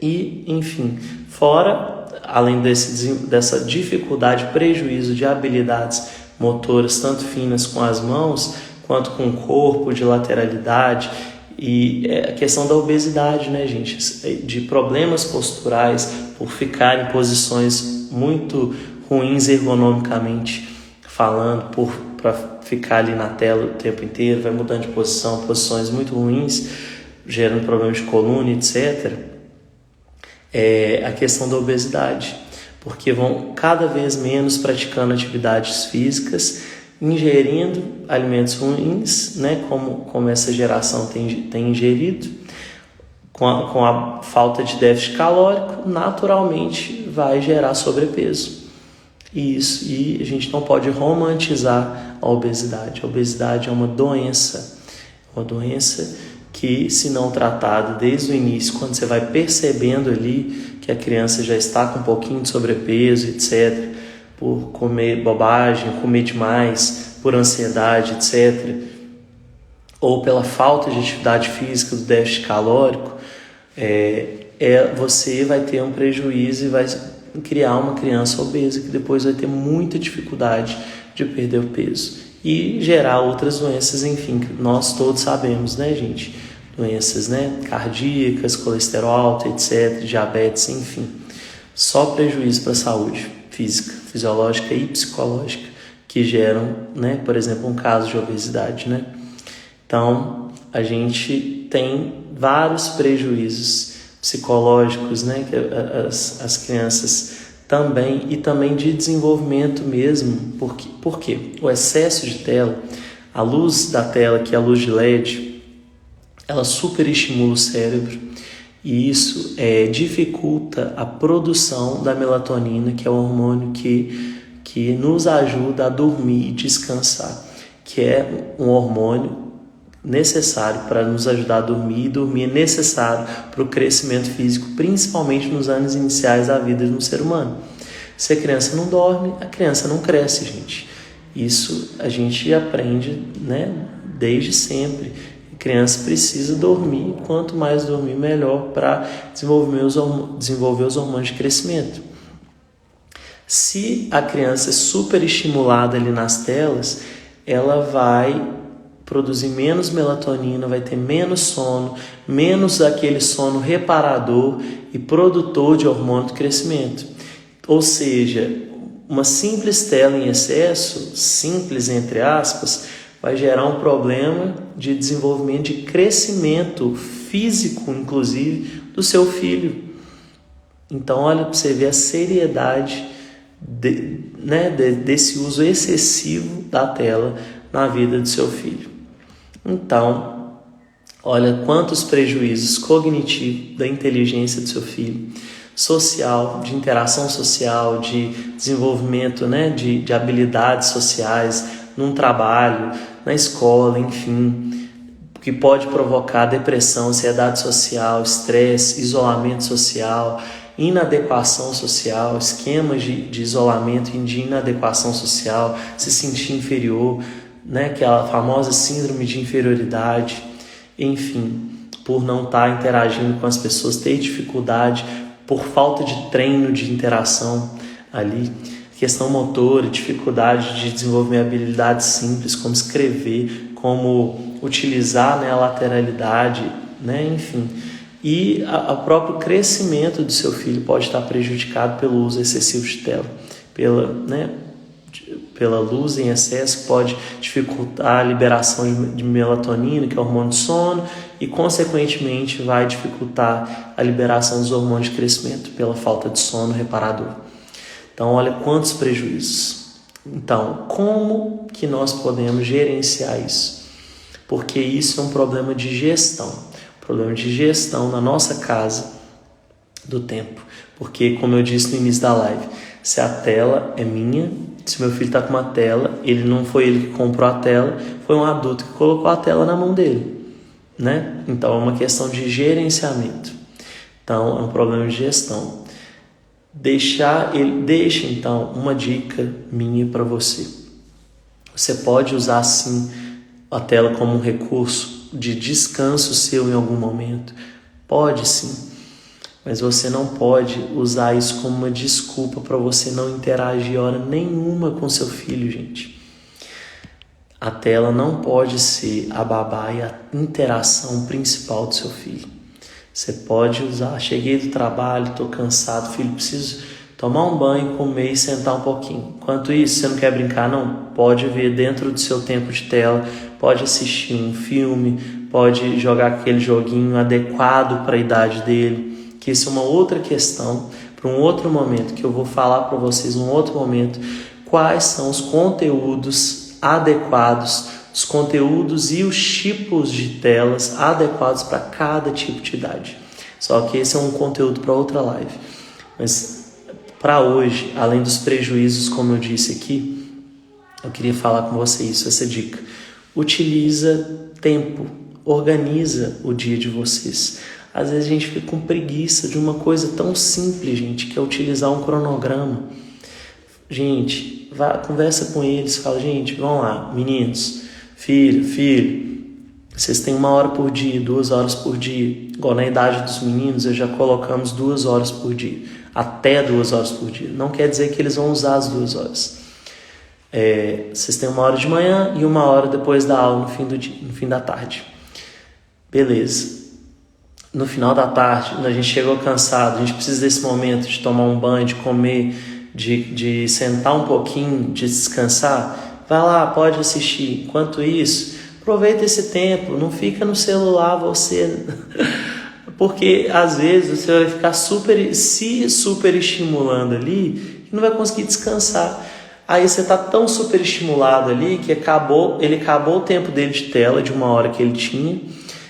E, enfim, fora, além dessa dificuldade, prejuízo de habilidades motoras, tanto finas com as mãos, quanto com o corpo, de lateralidade, e a questão da obesidade, né, gente? De problemas posturais, por ficar em posições muito ruins ergonomicamente falando, para ficar ali na tela o tempo inteiro, vai mudando de posições muito ruins, gerando problemas de coluna, etc. A questão da obesidade, porque vão cada vez menos praticando atividades físicas, ingerindo alimentos ruins, né, como essa geração tem ingerido, com a falta de déficit calórico, naturalmente vai gerar sobrepeso. E a gente não pode romantizar a obesidade. A obesidade é uma doença que, se não tratada desde o início, quando você vai percebendo ali que a criança já está com um pouquinho de sobrepeso, etc., por comer bobagem, comer demais, por ansiedade, etc., ou pela falta de atividade física, do déficit calórico, você vai ter um prejuízo e vai criar uma criança obesa que depois vai ter muita dificuldade de perder o peso e gerar outras doenças, enfim, que nós todos sabemos, né, gente? Doenças, né, cardíacas, colesterol alto, etc., diabetes, enfim. Só prejuízo para a saúde física, fisiológica e psicológica que geram, né, por exemplo, um caso de obesidade, né? Então, a gente tem vários prejuízos psicológicos, né, que as crianças também, e também de desenvolvimento mesmo, porque o excesso de tela, a luz da tela, que é a luz de LED, ela superestimula o cérebro e isso dificulta a produção da melatonina, que é o hormônio que nos ajuda a dormir e descansar, que é um hormônio necessário para nos ajudar a dormir, e dormir é necessário para o crescimento físico, principalmente nos anos iniciais da vida de um ser humano. Se a criança não dorme, a criança não cresce, gente. Isso a gente aprende, né, desde sempre. A criança precisa dormir, quanto mais dormir, melhor para desenvolver os hormônios de crescimento. Se a criança é super estimulada ali nas telas, ela vai produzir menos melatonina, vai ter menos sono, menos aquele sono reparador e produtor de hormônio de crescimento. Ou seja, uma simples tela em excesso, simples entre aspas, vai gerar um problema de desenvolvimento de crescimento físico, inclusive, do seu filho. Então, olha para você ver a seriedade desse uso excessivo da tela na vida do seu filho. Então, olha quantos prejuízos cognitivos da inteligência do seu filho, social, de interação social, de desenvolvimento, né, de habilidades sociais, num trabalho, na escola, enfim. que pode provocar depressão, ansiedade social, estresse, isolamento social, inadequação social, esquemas de isolamento e de inadequação social, se sentir inferior, né? Aquela famosa síndrome de inferioridade, enfim, por não estar interagindo com as pessoas, ter dificuldade por falta de treino de interação ali, questão motora, dificuldade de desenvolver habilidades simples, como escrever, como utilizar, né, a lateralidade, né, enfim. E o próprio crescimento do seu filho pode estar prejudicado pelo uso excessivo de tela, pela luz em excesso, que pode dificultar a liberação de melatonina, que é o hormônio do sono, e consequentemente vai dificultar a liberação dos hormônios de crescimento pela falta de sono reparador. Então, olha quantos prejuízos. Então, como que nós podemos gerenciar isso? Porque isso é um problema de gestão. Problema de gestão na nossa casa do tempo. Porque, como eu disse no início da live, se a tela é minha, se meu filho está com uma tela, não foi ele que comprou a tela, foi um adulto que colocou a tela na mão dele, né? Então, é uma questão de gerenciamento. Então, é um problema de gestão. Deixa então uma dica minha para você. Você pode usar sim a tela como um recurso de descanso seu em algum momento? Pode sim, mas você não pode usar isso como uma desculpa para você não interagir hora nenhuma com seu filho, gente. A tela não pode ser a babá e a interação principal do seu filho. Você pode usar, cheguei do trabalho, estou cansado, filho, preciso tomar um banho, comer e sentar um pouquinho. Enquanto isso, você não quer brincar? Não, pode ver dentro do seu tempo de tela, pode assistir um filme, pode jogar aquele joguinho adequado para a idade dele, que isso é uma outra questão, para um outro momento, que eu vou falar para vocês num outro momento, quais são os conteúdos adequados, os conteúdos e os tipos de telas adequados para cada tipo de idade. Só que esse é um conteúdo para outra live. Mas para hoje, além dos prejuízos, como eu disse aqui, eu queria falar com você essa dica. Utiliza tempo, organiza o dia de vocês. Às vezes a gente fica com preguiça de uma coisa tão simples, gente, que é utilizar um cronograma. Gente, conversa com eles, fala, gente, vamos lá, meninos, filho, vocês têm 1 hora por dia, 2 horas por dia. Igual na idade dos meninos, já colocamos 2 horas por dia, até 2 horas por dia. Não quer dizer que eles vão usar as 2 horas. Vocês têm 1 hora de manhã e 1 hora depois da aula, no fim do dia, no fim da tarde. Beleza. No final da tarde, a gente chegou cansado, a gente precisa desse momento de tomar um banho, de comer, de sentar um pouquinho, de descansar. Vai lá, pode assistir. Enquanto isso, aproveita esse tempo, não fica no celular você, porque às vezes você vai ficar super estimulando ali e não vai conseguir descansar. Aí você está tão super estimulado ali que ele acabou o tempo dele de tela, de 1 hora que ele tinha,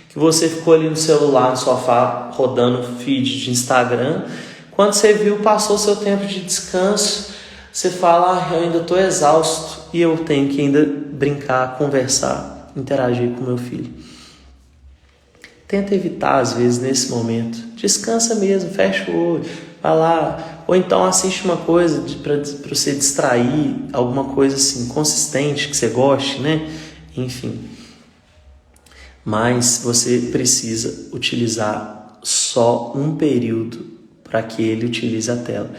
que você ficou ali no celular, no sofá, rodando feed de Instagram. Quando você viu, passou o seu tempo de descanso, você fala, eu ainda estou exausto e eu tenho que ainda brincar, conversar, interagir com meu filho. Tenta evitar, às vezes, nesse momento. Descansa mesmo, fecha o olho, vai lá. Ou então assiste uma coisa para você distrair, alguma coisa assim, consistente, que você goste, né? Enfim. Mas você precisa utilizar só um período para que ele utilize a tela.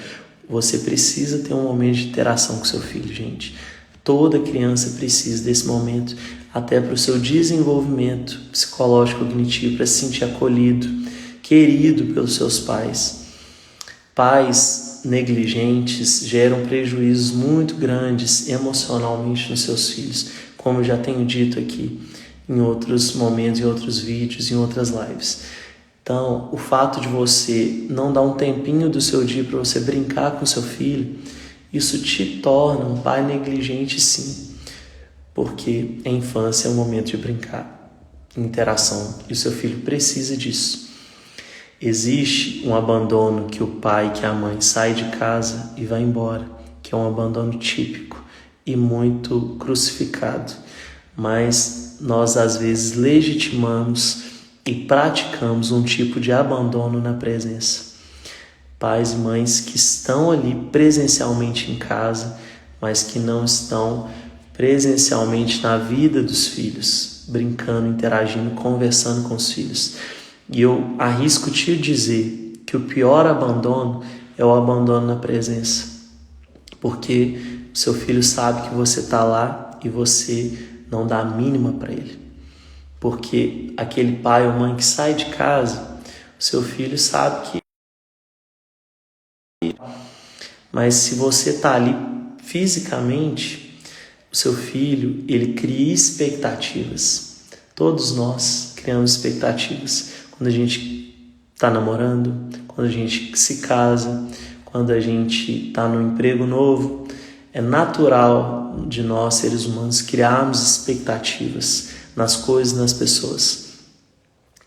Você precisa ter um momento de interação com seu filho, gente. Toda criança precisa desse momento, até para o seu desenvolvimento psicológico cognitivo, para se sentir acolhido, querido pelos seus pais. Pais negligentes geram prejuízos muito grandes emocionalmente nos seus filhos, como eu já tenho dito aqui em outros momentos, em outros vídeos, em outras lives. Então, o fato de você não dar um tempinho do seu dia para você brincar com seu filho, isso te torna um pai negligente, sim, porque a infância é um momento de brincar, interação, e o seu filho precisa disso. Existe um abandono que o pai, que a mãe sai de casa e vai embora, que é um abandono típico e muito crucificado, mas nós às vezes legitimamos e praticamos um tipo de abandono na presença. Pais e mães que estão ali presencialmente em casa, mas que não estão presencialmente na vida dos filhos, brincando, interagindo, conversando com os filhos. E eu arrisco te dizer que o pior abandono é o abandono na presença, porque o seu filho sabe que você está lá e você não dá a mínima para ele. Porque aquele pai ou mãe que sai de casa, o seu filho sabe que... Mas se você está ali fisicamente, o seu filho, ele cria expectativas. Todos nós criamos expectativas quando a gente está namorando, quando a gente se casa, quando a gente está num emprego novo. É natural de nós, seres humanos, criarmos expectativas nas coisas, nas pessoas.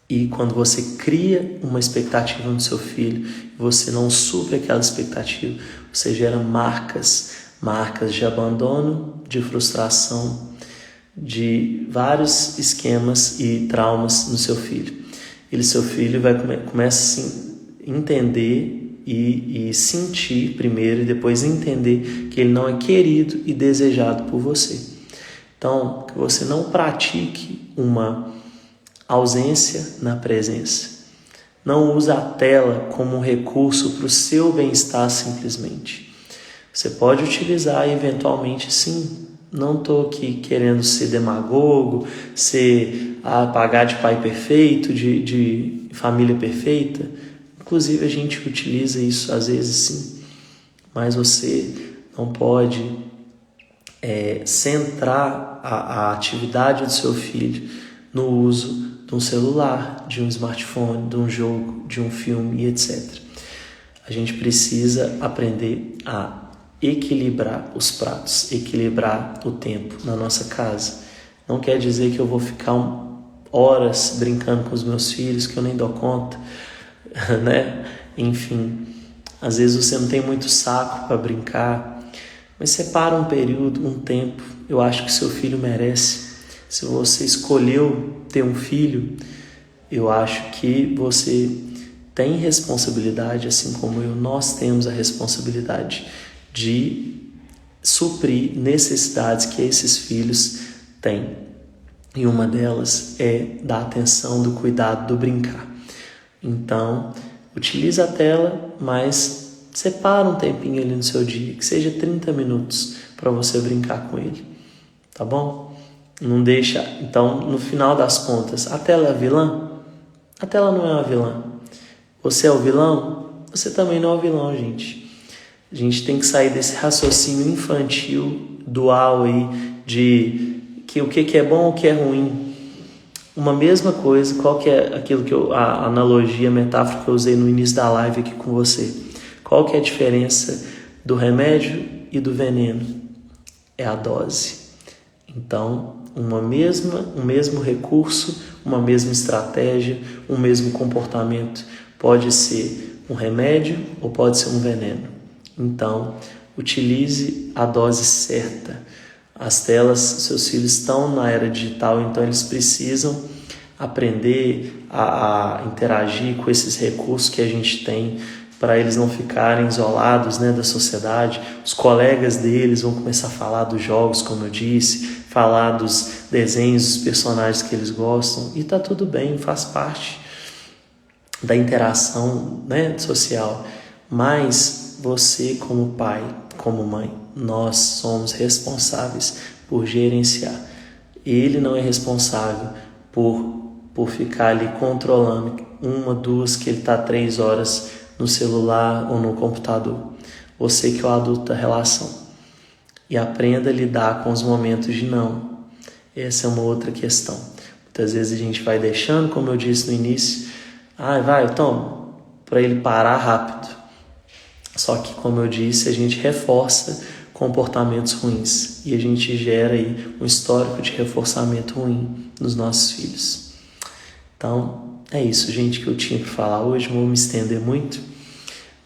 E quando você cria uma expectativa no seu filho e você não supre aquela expectativa, você gera marcas de abandono, de frustração, de vários esquemas e traumas no seu filho. E seu filho começa a entender e sentir primeiro e depois entender que ele não é querido e desejado por você. Então, que você não pratique uma ausência na presença. Não use a tela como um recurso para o seu bem-estar simplesmente. Você pode utilizar eventualmente, sim. Não estou aqui querendo ser demagogo, pagar de pai perfeito, de família perfeita. Inclusive a gente utiliza isso às vezes sim. Mas você não pode centrar a atividade do seu filho no uso de um celular, de um smartphone, de um jogo, de um filme e etc. A gente precisa aprender a equilibrar os pratos, equilibrar o tempo na nossa casa. Não quer dizer que eu vou ficar horas brincando com os meus filhos, que eu nem dou conta, né? Enfim, às vezes você não tem muito saco para brincar, mas separa um período, um tempo. Eu acho que seu filho merece. Se você escolheu ter um filho, eu acho que você tem responsabilidade, assim como eu, nós temos a responsabilidade de suprir necessidades que esses filhos têm. E uma delas é da atenção, do cuidado, do brincar. Então, utilize a tela, mas separa um tempinho ali no seu dia, que seja 30 minutos para você brincar com ele, tá bom? Não deixa, então, no final das contas, a tela é a vilã? A tela não é uma vilã. Você é o vilão? Você também não é o vilão, gente. A gente tem que sair desse raciocínio infantil, dual aí, de que o que é bom, o que é ruim. Uma mesma coisa, qual que é aquilo que a analogia, a metáfora que eu usei no início da live aqui com você? Qual que é a diferença do remédio e do veneno? É a dose. Então, um mesmo recurso, uma mesma estratégia, um mesmo comportamento pode ser um remédio ou pode ser um veneno. Então, utilize a dose certa. As telas, seus filhos estão na era digital, então eles precisam aprender a interagir com esses recursos que a gente tem para eles não ficarem isolados, né, da sociedade. Os colegas deles vão começar a falar dos jogos, como eu disse, falar dos desenhos, dos personagens que eles gostam, e tá tudo bem, faz parte da interação, né, social. Mas você, como pai, como mãe, nós somos responsáveis por gerenciar. Ele não é responsável por ficar ali controlando uma, duas, que ele está 3 horas no celular ou no computador. Você que é o adulto da relação. E aprenda a lidar com os momentos de não. Essa é uma outra questão. Muitas vezes a gente vai deixando, como eu disse no início, toma, para ele parar rápido. Só que, como eu disse, a gente reforça comportamentos ruins e a gente gera aí um histórico de reforçamento ruim nos nossos filhos. Então, é isso, gente, que eu tinha para falar hoje. Não vou me estender muito,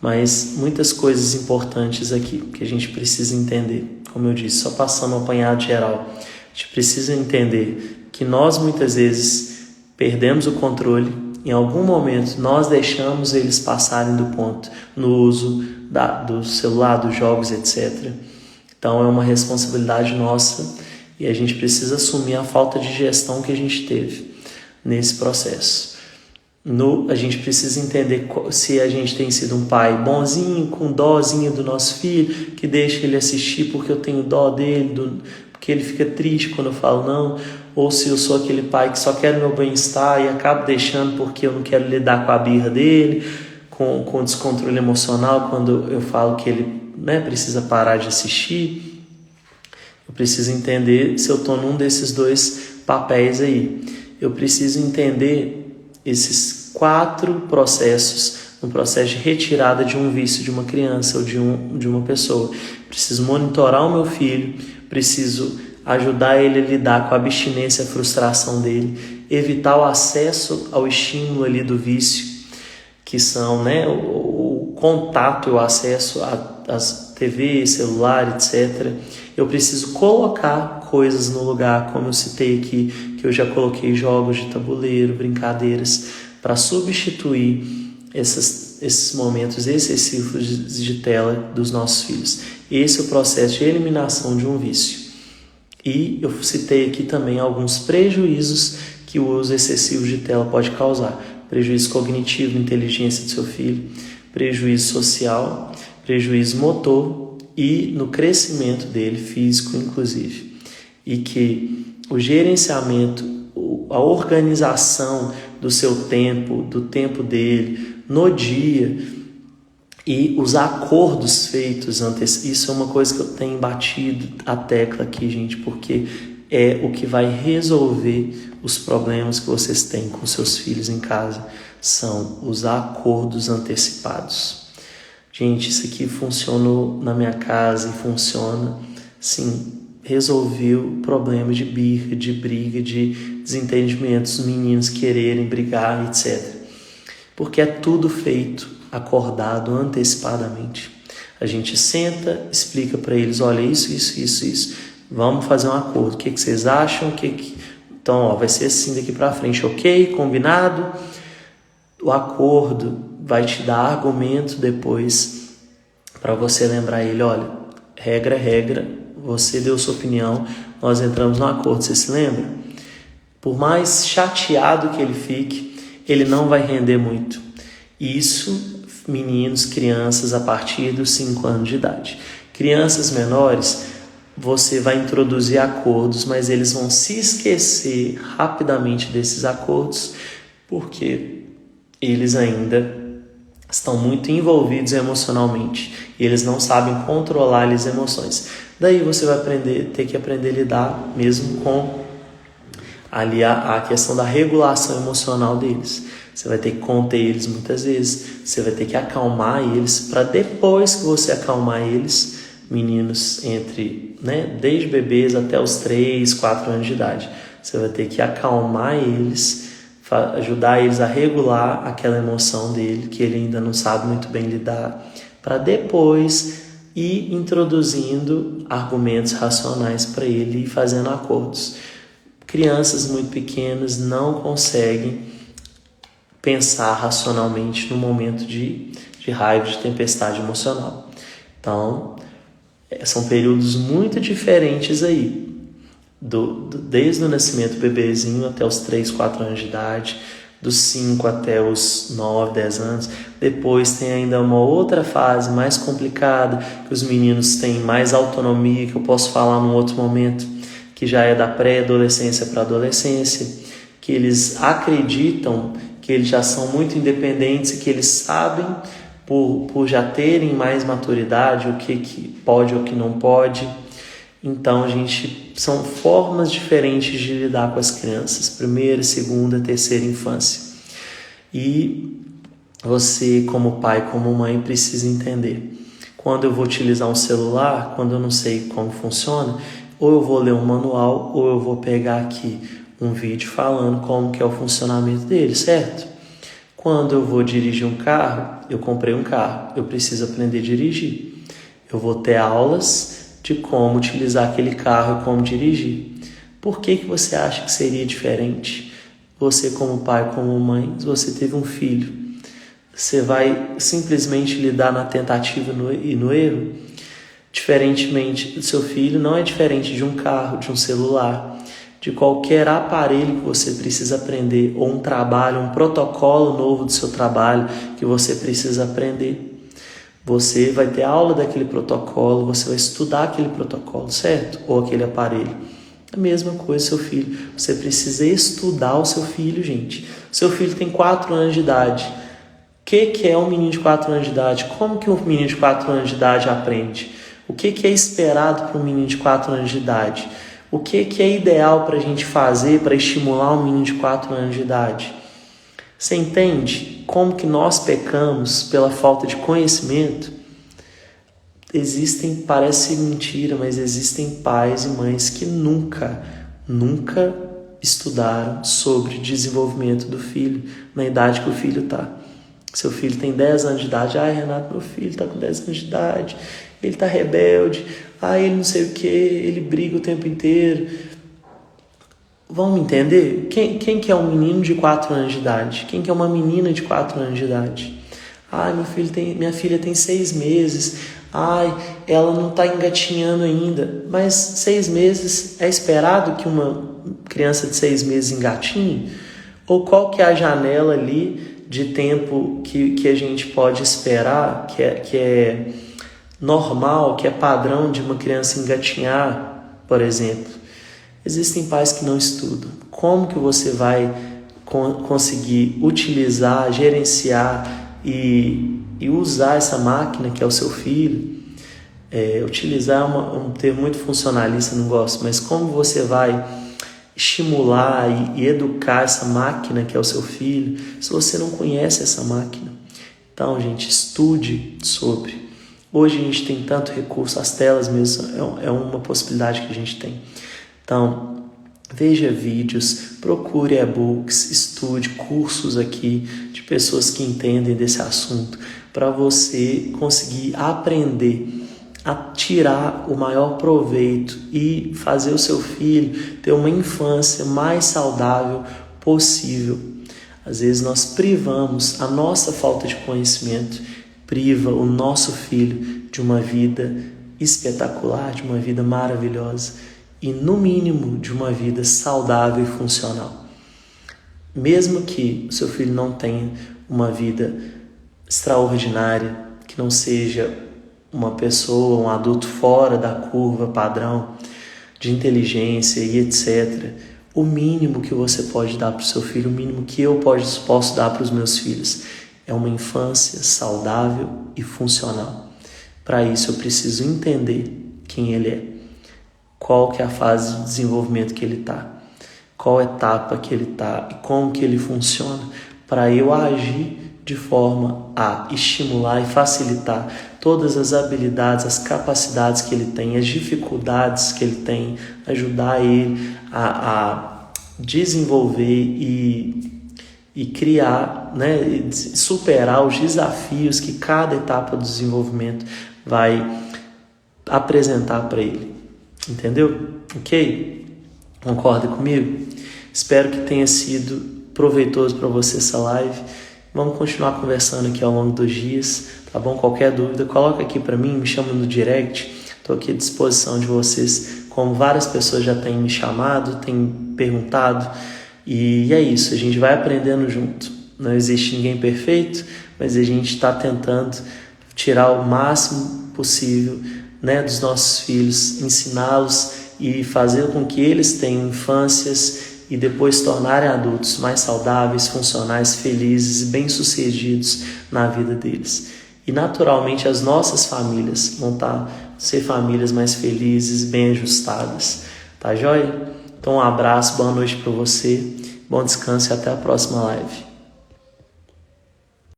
mas muitas coisas importantes aqui que a gente precisa entender. Como eu disse, só passando um apanhado geral, a gente precisa entender que nós muitas vezes perdemos o controle. Em algum momento nós deixamos eles passarem do ponto no uso do celular, dos jogos, etc. Então é uma responsabilidade nossa e a gente precisa assumir a falta de gestão que a gente teve nesse processo. A gente precisa entender se a gente tem sido um pai bonzinho, com dózinho do nosso filho, que deixa ele assistir porque eu tenho dó dele, porque ele fica triste quando eu falo não, ou se eu sou aquele pai que só quer o meu bem-estar e acabo deixando porque eu não quero lidar com a birra dele, com o descontrole emocional quando eu falo que ele precisa parar de assistir. Eu preciso entender se eu estou num desses dois papéis aí. Eu preciso entender esses 4 processos, um processo de retirada de um vício de uma criança ou de uma pessoa. Preciso monitorar o meu filho, preciso ajudar ele a lidar com a abstinência e a frustração dele, evitar o acesso ao estímulo ali do vício, que são o contato e o acesso às TV, celular, etc. Eu preciso colocar coisas no lugar, como eu citei aqui, que eu já coloquei jogos de tabuleiro, brincadeiras, para substituir esses momentos excessivos de tela dos nossos filhos. Esse é o processo de eliminação de um vício. E eu citei aqui também alguns prejuízos que o uso excessivo de tela pode causar. Prejuízo cognitivo, inteligência do seu filho, prejuízo social, prejuízo motor e no crescimento dele, físico inclusive. E que o gerenciamento, a organização do seu tempo, do tempo dele, no dia, e os acordos feitos antes, isso é uma coisa que eu tenho batido a tecla aqui, gente, porque é o que vai resolver os problemas que vocês têm com seus filhos em casa, são os acordos antecipados. Gente, isso aqui funcionou na minha casa e funciona, sim, resolveu problemas de birra, de briga, de desentendimentos, os meninos quererem brigar, etc. Porque é tudo feito acordado antecipadamente. A gente senta, explica para eles, olha, isso, vamos fazer um acordo, o que vocês acham? Então, vai ser assim daqui para frente, ok? Combinado? O acordo vai te dar argumento depois para você lembrar ele, olha, regra é regra, você deu sua opinião, nós entramos no acordo, você se lembra? Por mais chateado que ele fique, ele não vai render muito. Isso, meninos, crianças a partir dos 5 anos de idade. Crianças menores, você vai introduzir acordos, mas eles vão se esquecer rapidamente desses acordos, porque eles ainda estão muito envolvidos emocionalmente e eles não sabem controlar as emoções. Daí você vai ter que aprender a lidar mesmo com ali a questão da regulação emocional deles. Você vai ter que conter eles muitas vezes, você vai ter que acalmar eles, para depois que você acalmar eles, meninos desde bebês até os 3, 4 anos de idade, você vai ter que acalmar eles, ajudar eles a regular aquela emoção dele, que ele ainda não sabe muito bem lidar, para depois ir introduzindo argumentos racionais para ele e fazendo acordos. Crianças muito pequenas não conseguem pensar racionalmente no momento de raiva, de tempestade emocional. Então, são períodos muito diferentes aí, desde o nascimento do bebezinho até os 3, 4 anos de idade, dos 5 até os 9, 10 anos. Depois tem ainda uma outra fase mais complicada, que os meninos têm mais autonomia, que eu posso falar num outro momento, que já é da pré-adolescência para a adolescência, que eles acreditam que eles já são muito independentes e que eles sabem, por já terem mais maturidade, o que pode ou o que não pode. Então, são formas diferentes de lidar com as crianças, primeira, segunda, terceira infância. E você, como pai, como mãe, precisa entender. Quando eu vou utilizar um celular, quando eu não sei como funciona, ou eu vou ler um manual, ou eu vou pegar aqui um vídeo falando como que é o funcionamento dele, certo? Quando eu vou dirigir um carro, eu comprei um carro, eu preciso aprender a dirigir. Eu vou ter aulas de como utilizar aquele carro e como dirigir. Por que você acha que seria diferente? Você como pai, como mãe, se você teve um filho, você vai simplesmente lidar na tentativa e no erro? Diferentemente do seu filho, não é diferente de um carro, de um celular, de qualquer aparelho que você precisa aprender, ou um trabalho, um protocolo novo do seu trabalho que você precisa aprender. Você vai ter aula daquele protocolo, você vai estudar aquele protocolo, certo? Ou aquele aparelho. A mesma coisa, seu filho. Você precisa estudar o seu filho, gente. Seu filho tem 4 anos de idade. O que é um menino de 4 anos de idade? Como que um menino de 4 anos de idade aprende? O que é esperado para um menino de 4 anos de idade? O que é ideal para a gente fazer para estimular um menino de 4 anos de idade? Você entende como que nós pecamos pela falta de conhecimento? Parece mentira, mas existem pais e mães que nunca estudaram sobre desenvolvimento do filho na idade que o filho está. Seu filho tem 10 anos de idade. Ai, Renato, meu filho está com 10 anos de idade. Ele está rebelde. Ai, ele não sei o que. Ele briga o tempo inteiro. Vamos entender? Quem que é um menino de 4 anos de idade? Quem que é uma menina de 4 anos de idade? Ai, minha filha tem 6 meses. Ai, ela não está engatinhando ainda. Mas 6 meses, é esperado que uma criança de 6 meses engatinhe? Ou qual que é a janela ali de tempo que a gente pode esperar, que é normal, que é padrão de uma criança engatinhar, por exemplo? Existem pais que não estudam. Como que você vai conseguir utilizar, gerenciar e usar essa máquina que é o seu filho? Utilizar um termo muito funcionalista, não gosto, mas como você vai estimular e educar essa máquina que é o seu filho, se você não conhece essa máquina? Então, gente, estude sobre. Hoje a gente tem tanto recurso, as telas mesmo é uma possibilidade que a gente tem. Então, veja vídeos, procure e-books, estude cursos aqui de pessoas que entendem desse assunto, para você conseguir aprender a tirar o maior proveito e fazer o seu filho ter uma infância mais saudável possível. Às vezes nós privamos, a nossa falta de conhecimento priva o nosso filho de uma vida espetacular, de uma vida maravilhosa e, no mínimo, de uma vida saudável e funcional. Mesmo que o seu filho não tenha uma vida extraordinária, que não seja uma pessoa, um adulto fora da curva padrão de inteligência e etc., o mínimo que você pode dar para o seu filho, o mínimo que eu posso dar para os meus filhos, é uma infância saudável e funcional. Para isso eu preciso entender quem ele é, qual que é a fase de desenvolvimento que ele está, qual etapa que ele está e como que ele funciona, para eu agir de forma a estimular e facilitar todas as habilidades, as capacidades que ele tem, as dificuldades que ele tem, ajudar ele a desenvolver e criar, né, superar os desafios que cada etapa do desenvolvimento vai apresentar para ele. Entendeu? Ok? Concorda comigo? Espero que tenha sido proveitoso para você essa live. Vamos continuar conversando aqui ao longo dos dias, tá bom? Qualquer dúvida, coloca aqui para mim, me chama no direct. Estou aqui à disposição de vocês, como várias pessoas já têm me chamado, têm perguntado. E é isso, a gente vai aprendendo junto. Não existe ninguém perfeito, mas a gente está tentando tirar o máximo possível, né, dos nossos filhos, ensiná-los e fazer com que eles tenham infâncias e depois se tornarem adultos mais saudáveis, funcionais, felizes e bem-sucedidos na vida deles. E naturalmente as nossas famílias vão ser famílias mais felizes, bem ajustadas. Tá joia? Então um abraço, boa noite para você, bom descanso e até a próxima live.